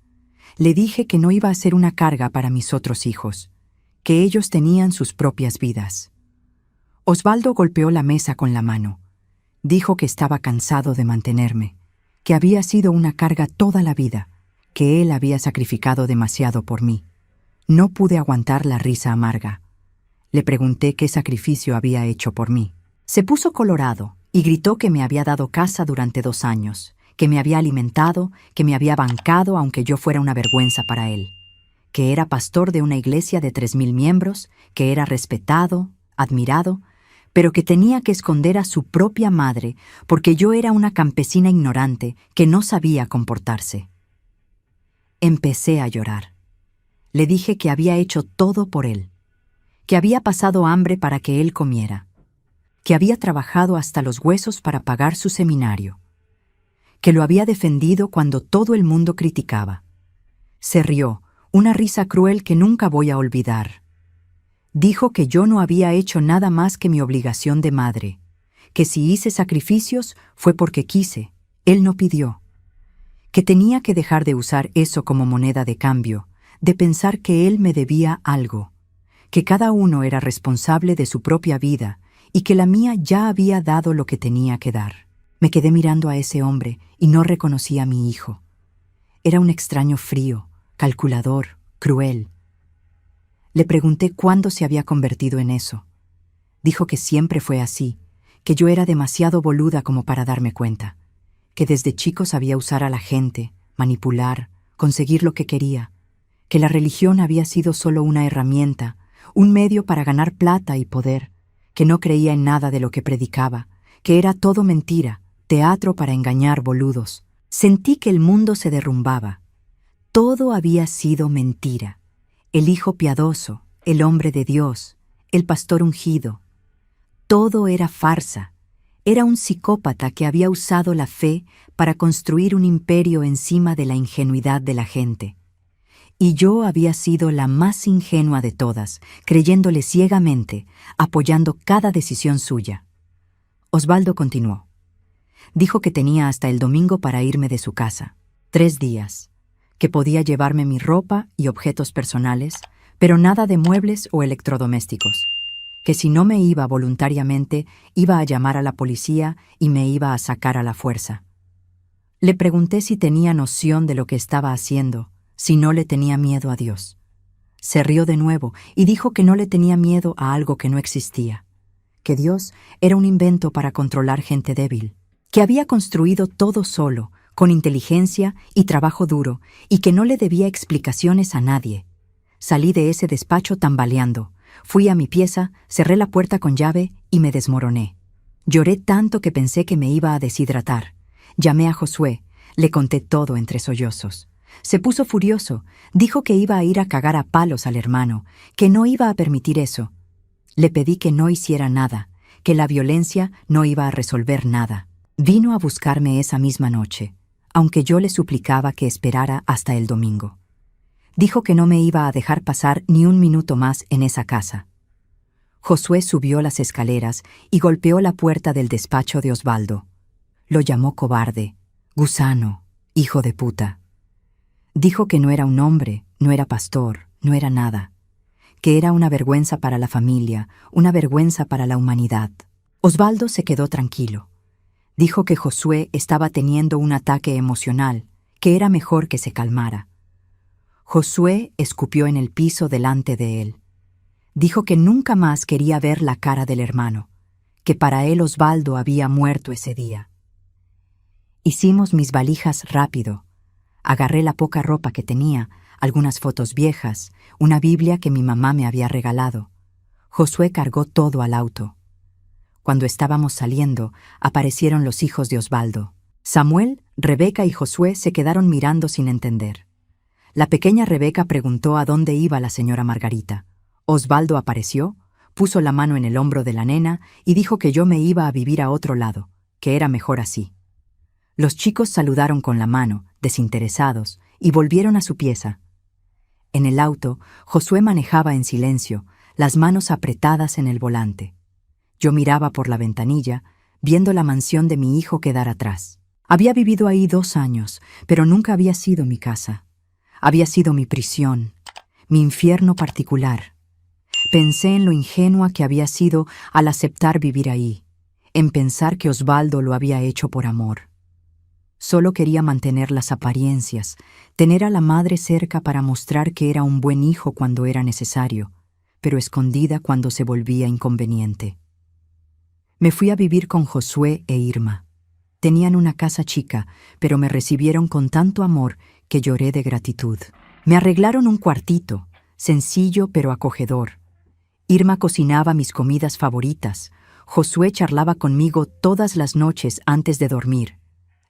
Le dije que no iba a ser una carga para mis otros hijos, que ellos tenían sus propias vidas. Osvaldo golpeó la mesa con la mano. Dijo que estaba cansado de mantenerme, que había sido una carga toda la vida, que él había sacrificado demasiado por mí. No pude aguantar la risa amarga. Le pregunté qué sacrificio había hecho por mí. Se puso colorado y gritó que me había dado casa durante 2 años, que me había alimentado, que me había bancado aunque yo fuera una vergüenza para él, que era pastor de una iglesia de 3,000 miembros, que era respetado, admirado, pero que tenía que esconder a su propia madre porque yo era una campesina ignorante que no sabía comportarse. Empecé a llorar. Le dije que había hecho todo por él, que había pasado hambre para que él comiera, que había trabajado hasta los huesos para pagar su seminario, que lo había defendido cuando todo el mundo criticaba. Se rió, una risa cruel que nunca voy a olvidar. Dijo que yo no había hecho nada más que mi obligación de madre, que si hice sacrificios fue porque quise, él no pidió, que tenía que dejar de usar eso como moneda de cambio, de pensar que él me debía algo, que cada uno era responsable de su propia vida y que la mía ya había dado lo que tenía que dar. Me quedé mirando a ese hombre y no reconocí a mi hijo. Era un extraño frío, calculador, cruel. Le pregunté cuándo se había convertido en eso. Dijo que siempre fue así, que yo era demasiado boluda como para darme cuenta, que desde chico sabía usar a la gente, manipular, conseguir lo que quería, que la religión había sido solo una herramienta, un medio para ganar plata y poder, que no creía en nada de lo que predicaba, que era todo mentira, teatro para engañar boludos. Sentí que el mundo se derrumbaba. Todo había sido mentira. El hijo piadoso, el hombre de Dios, el pastor ungido. Todo era farsa. Era un psicópata que había usado la fe para construir un imperio encima de la ingenuidad de la gente. Y yo había sido la más ingenua de todas, creyéndole ciegamente, apoyando cada decisión suya. Osvaldo continuó. Dijo que tenía hasta el domingo para irme de su casa. 3 días. Que podía llevarme mi ropa y objetos personales, pero nada de muebles o electrodomésticos. Que si no me iba voluntariamente, iba a llamar a la policía y me iba a sacar a la fuerza. Le pregunté si tenía noción de lo que estaba haciendo, si no le tenía miedo a Dios. Se rió de nuevo y dijo que no le tenía miedo a algo que no existía, que Dios era un invento para controlar gente débil, que había construido todo solo, con inteligencia y trabajo duro, y que no le debía explicaciones a nadie. Salí de ese despacho tambaleando. Fui a mi pieza, cerré la puerta con llave y me desmoroné. Lloré tanto que pensé que me iba a deshidratar. Llamé a Josué, le conté todo entre sollozos. Se puso furioso, dijo que iba a ir a cagar a palos al hermano, que no iba a permitir eso. Le pedí que no hiciera nada, que la violencia no iba a resolver nada. Vino a buscarme esa misma noche, aunque yo le suplicaba que esperara hasta el domingo. Dijo que no me iba a dejar pasar ni un minuto más en esa casa. Josué subió las escaleras y golpeó la puerta del despacho de Osvaldo. Lo llamó cobarde, gusano, hijo de puta. Dijo que no era un hombre, no era pastor, no era nada. Que era una vergüenza para la familia, una vergüenza para la humanidad. Osvaldo se quedó tranquilo. Dijo que Josué estaba teniendo un ataque emocional, que era mejor que se calmara. Josué escupió en el piso delante de él. Dijo que nunca más quería ver la cara del hermano, que para él Osvaldo había muerto ese día. Hicimos mis valijas rápido. Agarré la poca ropa que tenía, algunas fotos viejas, una Biblia que mi mamá me había regalado. Josué cargó todo al auto. Cuando estábamos saliendo, aparecieron los hijos de Osvaldo. Samuel, Rebeca y Josué se quedaron mirando sin entender. La pequeña Rebeca preguntó a dónde iba la señora Margarita. Osvaldo apareció, puso la mano en el hombro de la nena y dijo que yo me iba a vivir a otro lado, que era mejor así. Los chicos saludaron con la mano, desinteresados, y volvieron a su pieza. En el auto, Josué manejaba en silencio, las manos apretadas en el volante. Yo miraba por la ventanilla, viendo la mansión de mi hijo quedar atrás. Había vivido ahí 2 años, pero nunca había sido mi casa. Había sido mi prisión, mi infierno particular. Pensé en lo ingenua que había sido al aceptar vivir ahí, en pensar que Osvaldo lo había hecho por amor. Solo quería mantener las apariencias, tener a la madre cerca para mostrar que era un buen hijo cuando era necesario, pero escondida cuando se volvía inconveniente. Me fui a vivir con Josué e Irma. Tenían una casa chica, pero me recibieron con tanto amor que lloré de gratitud. Me arreglaron un cuartito, sencillo pero acogedor. Irma cocinaba mis comidas favoritas. Josué charlaba conmigo todas las noches antes de dormir.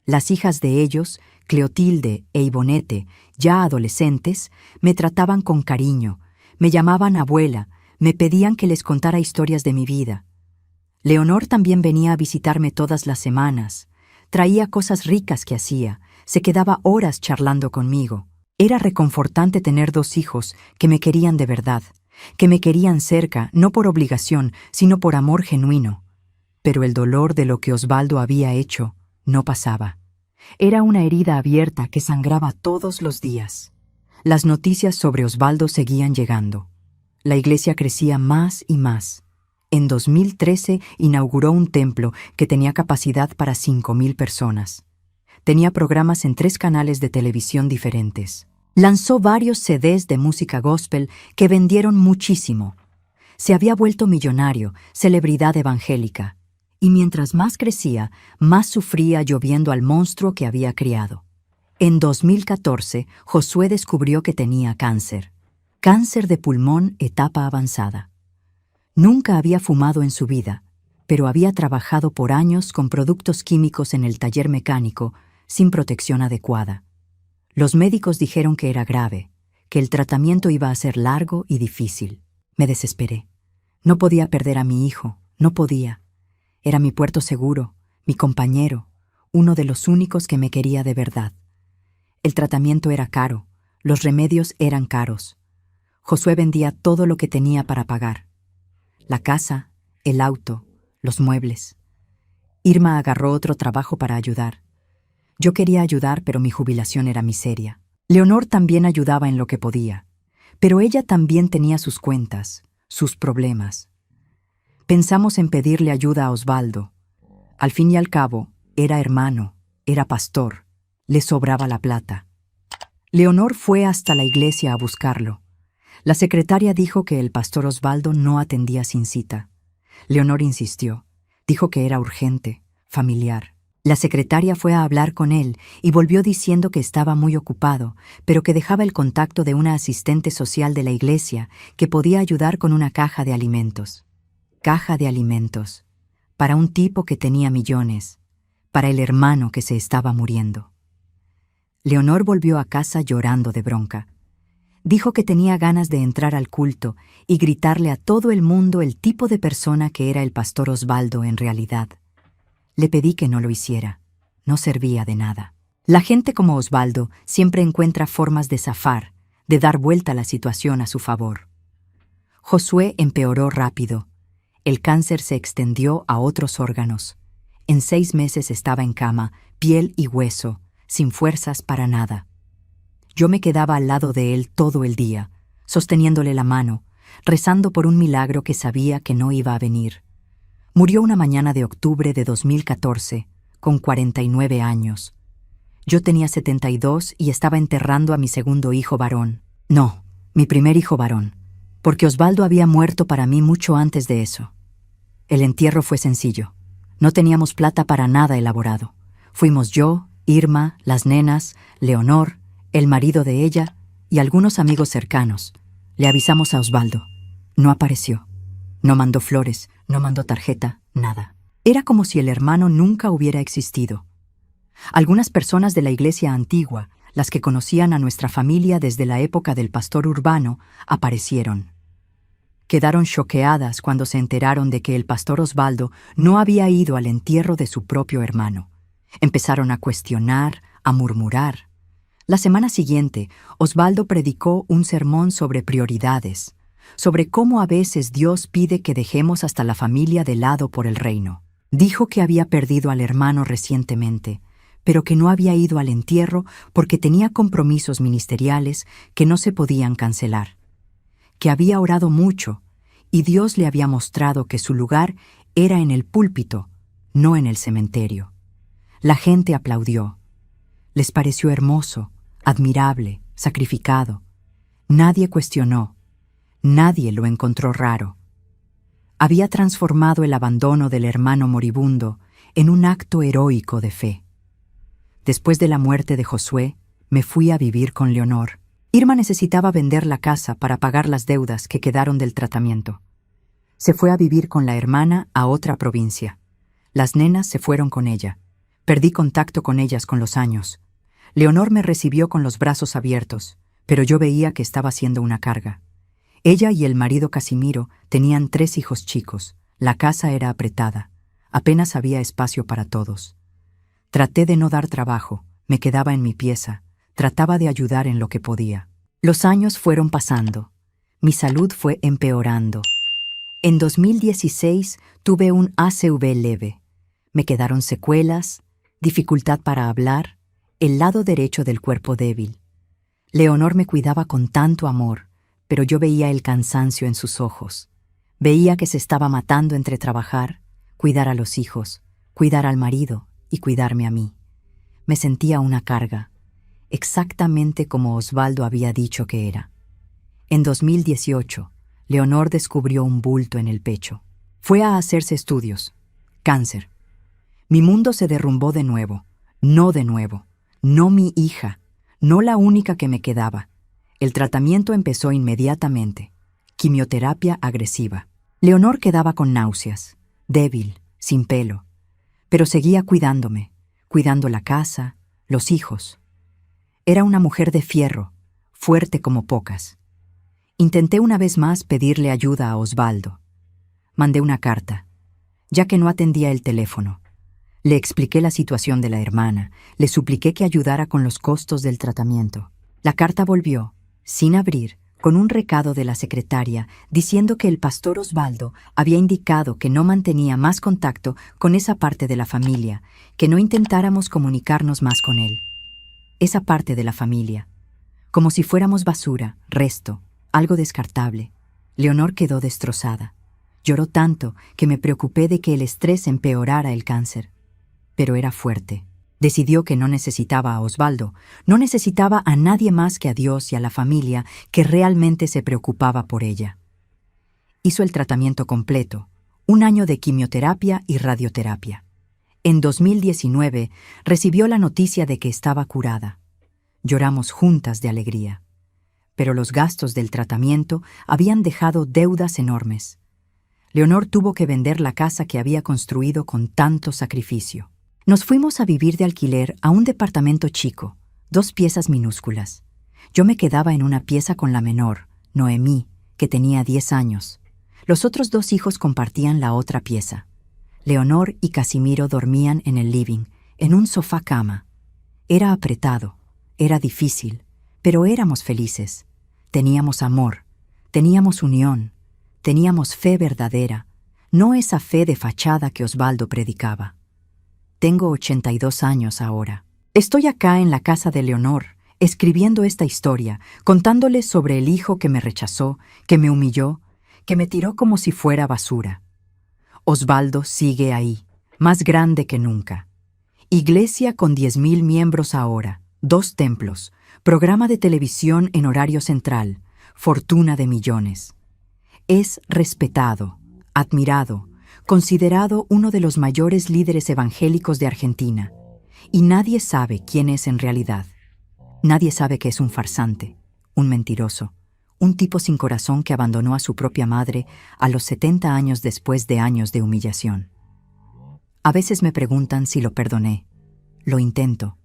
Las hijas de ellos, Cleotilde e Ivonete, ya adolescentes, me trataban con cariño, me llamaban abuela, me pedían que les contara historias de mi vida. Leonor también venía a visitarme todas las semanas. Traía cosas ricas que hacía, se quedaba horas charlando conmigo. Era reconfortante tener 2 hijos que me querían de verdad, que me querían cerca, no por obligación, sino por amor genuino. Pero el dolor de lo que Osvaldo había hecho no pasaba. Era una herida abierta que sangraba todos los días. Las noticias sobre Osvaldo seguían llegando. La iglesia crecía más y más. En 2013 inauguró un templo que tenía capacidad para 5,000 personas. Tenía programas en 3 canales de televisión diferentes. Lanzó varios CDs de música gospel que vendieron muchísimo. Se había vuelto millonario, celebridad evangélica. y mientras más crecía, más sufría lloviendo al monstruo que había criado. En 2014, Josué descubrió que tenía cáncer. Cáncer de pulmón etapa avanzada. Nunca había fumado en su vida, pero había trabajado por años con productos químicos en el taller mecánico sin protección adecuada. Los médicos dijeron que era grave, que el tratamiento iba a ser largo y difícil. Me desesperé. No podía perder a mi hijo, no podía. Era mi puerto seguro, mi compañero, uno de los únicos que me quería de verdad. El tratamiento era caro, los remedios eran caros. Josué vendía todo lo que tenía para pagar. La casa, el auto, los muebles. Irma agarró otro trabajo para ayudar. Yo quería ayudar, pero mi jubilación era miseria. Leonor también ayudaba en lo que podía, pero ella también tenía sus cuentas, sus problemas. Pensamos en pedirle ayuda a Osvaldo. Al fin y al cabo, era hermano, era pastor, le sobraba la plata. Leonor fue hasta la iglesia a buscarlo. La secretaria dijo que el pastor Osvaldo no atendía sin cita. Leonor insistió, dijo que era urgente, familiar. La secretaria fue a hablar con él y volvió diciendo que estaba muy ocupado, pero que dejaba el contacto de una asistente social de la iglesia que podía ayudar con una caja de alimentos. Caja de alimentos. Para un tipo que tenía millones. Para el hermano que se estaba muriendo. Leonor volvió a casa llorando de bronca. Dijo que tenía ganas de entrar al culto y gritarle a todo el mundo el tipo de persona que era el pastor Osvaldo en realidad. Le pedí que no lo hiciera. No servía de nada. La gente como Osvaldo siempre encuentra formas de zafar, de dar vuelta a la situación a su favor. Josué empeoró rápido. El cáncer se extendió a otros órganos. En 6 meses estaba en cama, piel y hueso, sin fuerzas para nada. Yo me quedaba al lado de él todo el día, sosteniéndole la mano, rezando por un milagro que sabía que no iba a venir. Murió una mañana de octubre de 2014, con 49 años. Yo tenía 72 y estaba enterrando a mi segundo hijo varón. No, mi primer hijo varón, porque Osvaldo había muerto para mí mucho antes de eso. El entierro fue sencillo. No teníamos plata para nada elaborado. Fuimos yo, Irma, las nenas, Leonor, el marido de ella y algunos amigos cercanos. Le avisamos a Osvaldo. No apareció. No mandó flores, no mandó tarjeta, nada. Era como si el hermano nunca hubiera existido. Algunas personas de la iglesia antigua, las que conocían a nuestra familia desde la época del pastor Urbano, aparecieron. Quedaron choqueadas cuando se enteraron de que el pastor Osvaldo no había ido al entierro de su propio hermano. Empezaron a cuestionar, a murmurar. La semana siguiente, Osvaldo predicó un sermón sobre prioridades, sobre cómo a veces Dios pide que dejemos hasta la familia de lado por el reino. Dijo que había perdido al hermano recientemente, pero que no había ido al entierro porque tenía compromisos ministeriales que no se podían cancelar. Que había orado mucho y Dios le había mostrado que su lugar era en el púlpito, no en el cementerio. La gente aplaudió. Les pareció hermoso, admirable, sacrificado. Nadie cuestionó. Nadie lo encontró raro. Había transformado el abandono del hermano moribundo en un acto heroico de fe. Después de la muerte de Josué, me fui a vivir con Leonor. Irma necesitaba vender la casa para pagar las deudas que quedaron del tratamiento. Se fue a vivir con la hermana a otra provincia. Las nenas se fueron con ella. Perdí contacto con ellas con los años. Leonor me recibió con los brazos abiertos, pero yo veía que estaba siendo una carga. Ella y el marido Casimiro tenían 3 hijos chicos. La casa era apretada. Apenas había espacio para todos. Traté de no dar trabajo. Me quedaba en mi pieza. Trataba de ayudar en lo que podía. Los años fueron pasando. Mi salud fue empeorando. En 2016 tuve un ACV leve. Me quedaron secuelas, dificultad para hablar, el lado derecho del cuerpo débil. Leonor me cuidaba con tanto amor, pero yo veía el cansancio en sus ojos. Veía que se estaba matando entre trabajar, cuidar a los hijos, cuidar al marido y cuidarme a mí. Me sentía una carga, exactamente como Osvaldo había dicho que era. En 2018, Leonor descubrió un bulto en el pecho. Fue a hacerse estudios. Cáncer. Mi mundo se derrumbó de nuevo. No de nuevo. No mi hija. No la única que me quedaba. El tratamiento empezó inmediatamente. Quimioterapia agresiva. Leonor quedaba con náuseas, débil, sin pelo, pero seguía cuidándome, cuidando la casa, los hijos. Era una mujer de fierro, fuerte como pocas. Intenté una vez más pedirle ayuda a Osvaldo. Mandé una carta, ya que no atendía el teléfono. Le expliqué la situación de la hermana, le supliqué que ayudara con los costos del tratamiento. La carta volvió, sin abrir, con un recado de la secretaria diciendo que el pastor Osvaldo había indicado que no mantenía más contacto con esa parte de la familia, que no intentáramos comunicarnos más con él. Esa parte de la familia, como si fuéramos basura, resto, algo descartable. Leonor quedó destrozada. Lloró tanto que me preocupé de que el estrés empeorara el cáncer. Pero era fuerte. Decidió que no necesitaba a Osvaldo, no necesitaba a nadie más que a Dios y a la familia que realmente se preocupaba por ella. Hizo el tratamiento completo, 1 año de quimioterapia y radioterapia. En 2019 recibió la noticia de que estaba curada. Lloramos juntas de alegría. Pero los gastos del tratamiento habían dejado deudas enormes. Leonor tuvo que vender la casa que había construido con tanto sacrificio. Nos fuimos a vivir de alquiler a un departamento chico, 2 piezas minúsculas. Yo me quedaba en una pieza con la menor, Noemí, que tenía 10 años. Los otros 2 hijos compartían la otra pieza. Leonor y Casimiro dormían en el living, en un sofá-cama. Era apretado, era difícil, pero éramos felices. Teníamos amor, teníamos unión, teníamos fe verdadera, no esa fe de fachada que Osvaldo predicaba. Tengo 82 años ahora. Estoy acá en la casa de Leonor, escribiendo esta historia, contándoles sobre el hijo que me rechazó, que me humilló, que me tiró como si fuera basura. Osvaldo sigue ahí, más grande que nunca. Iglesia con 10,000 miembros ahora, 2 templos, programa de televisión en horario central, fortuna de millones. Es respetado, admirado, considerado uno de los mayores líderes evangélicos de Argentina, y nadie sabe quién es en realidad. Nadie sabe que es un farsante, un mentiroso, un tipo sin corazón que abandonó a su propia madre a los 70 años después de años de humillación. A veces me preguntan si lo perdoné. Lo intento.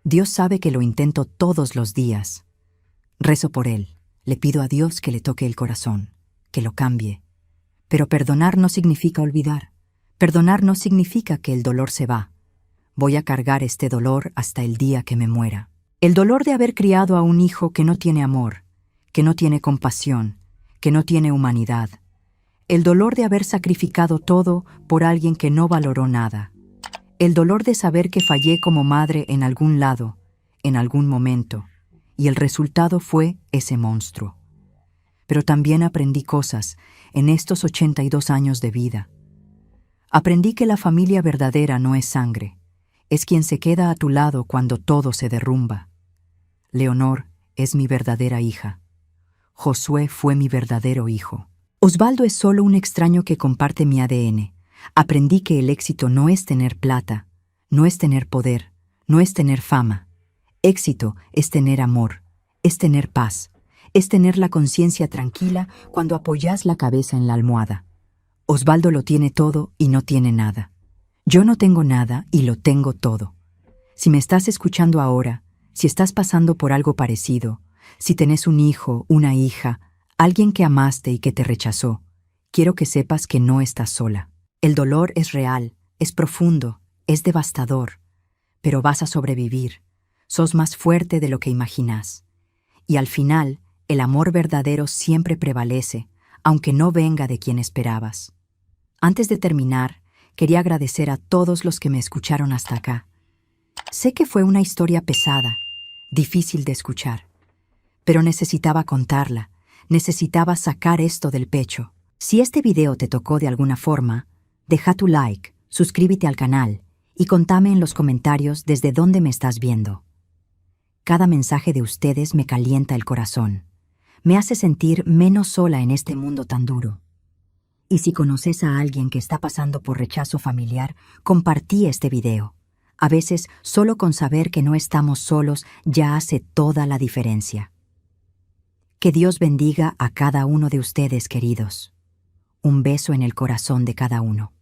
Dios sabe que lo intento todos los días. Rezo por él, le pido a Dios que le toque el corazón, que lo cambie. Pero perdonar no significa olvidar. Perdonar no significa que el dolor se va. Voy a cargar este dolor hasta el día que me muera. El dolor de haber criado a un hijo que no tiene amor, que no tiene compasión, que no tiene humanidad. El dolor de haber sacrificado todo por alguien que no valoró nada. El dolor de saber que fallé como madre en algún lado, en algún momento, y el resultado fue ese monstruo. Pero también aprendí cosas en estos 82 años de vida. Aprendí que la familia verdadera no es sangre, es quien se queda a tu lado cuando todo se derrumba. Leonor es mi verdadera hija. Josué fue mi verdadero hijo. Osvaldo es solo un extraño que comparte mi ADN. Aprendí que el éxito no es tener plata, no es tener poder, no es tener fama. Éxito es tener amor, es tener paz. Es tener la conciencia tranquila cuando apoyas la cabeza en la almohada. Osvaldo lo tiene todo y no tiene nada. Yo no tengo nada y lo tengo todo. Si me estás escuchando ahora, si estás pasando por algo parecido, si tenés un hijo, una hija, alguien que amaste y que te rechazó, quiero que sepas que no estás sola. El dolor es real, es profundo, es devastador, pero vas a sobrevivir. Sos más fuerte de lo que imaginás. Y al final, el amor verdadero siempre prevalece, aunque no venga de quien esperabas. Antes de terminar, quería agradecer a todos los que me escucharon hasta acá. Sé que fue una historia pesada, difícil de escuchar, pero necesitaba contarla, necesitaba sacar esto del pecho. Si este video te tocó de alguna forma, deja tu like, suscríbete al canal y contame en los comentarios desde dónde me estás viendo. Cada mensaje de ustedes me calienta el corazón. Me hace sentir menos sola en este mundo tan duro. Y si conoces a alguien que está pasando por rechazo familiar, compartí este video. A veces, solo con saber que no estamos solos ya hace toda la diferencia. Que Dios bendiga a cada uno de ustedes, queridos. Un beso en el corazón de cada uno.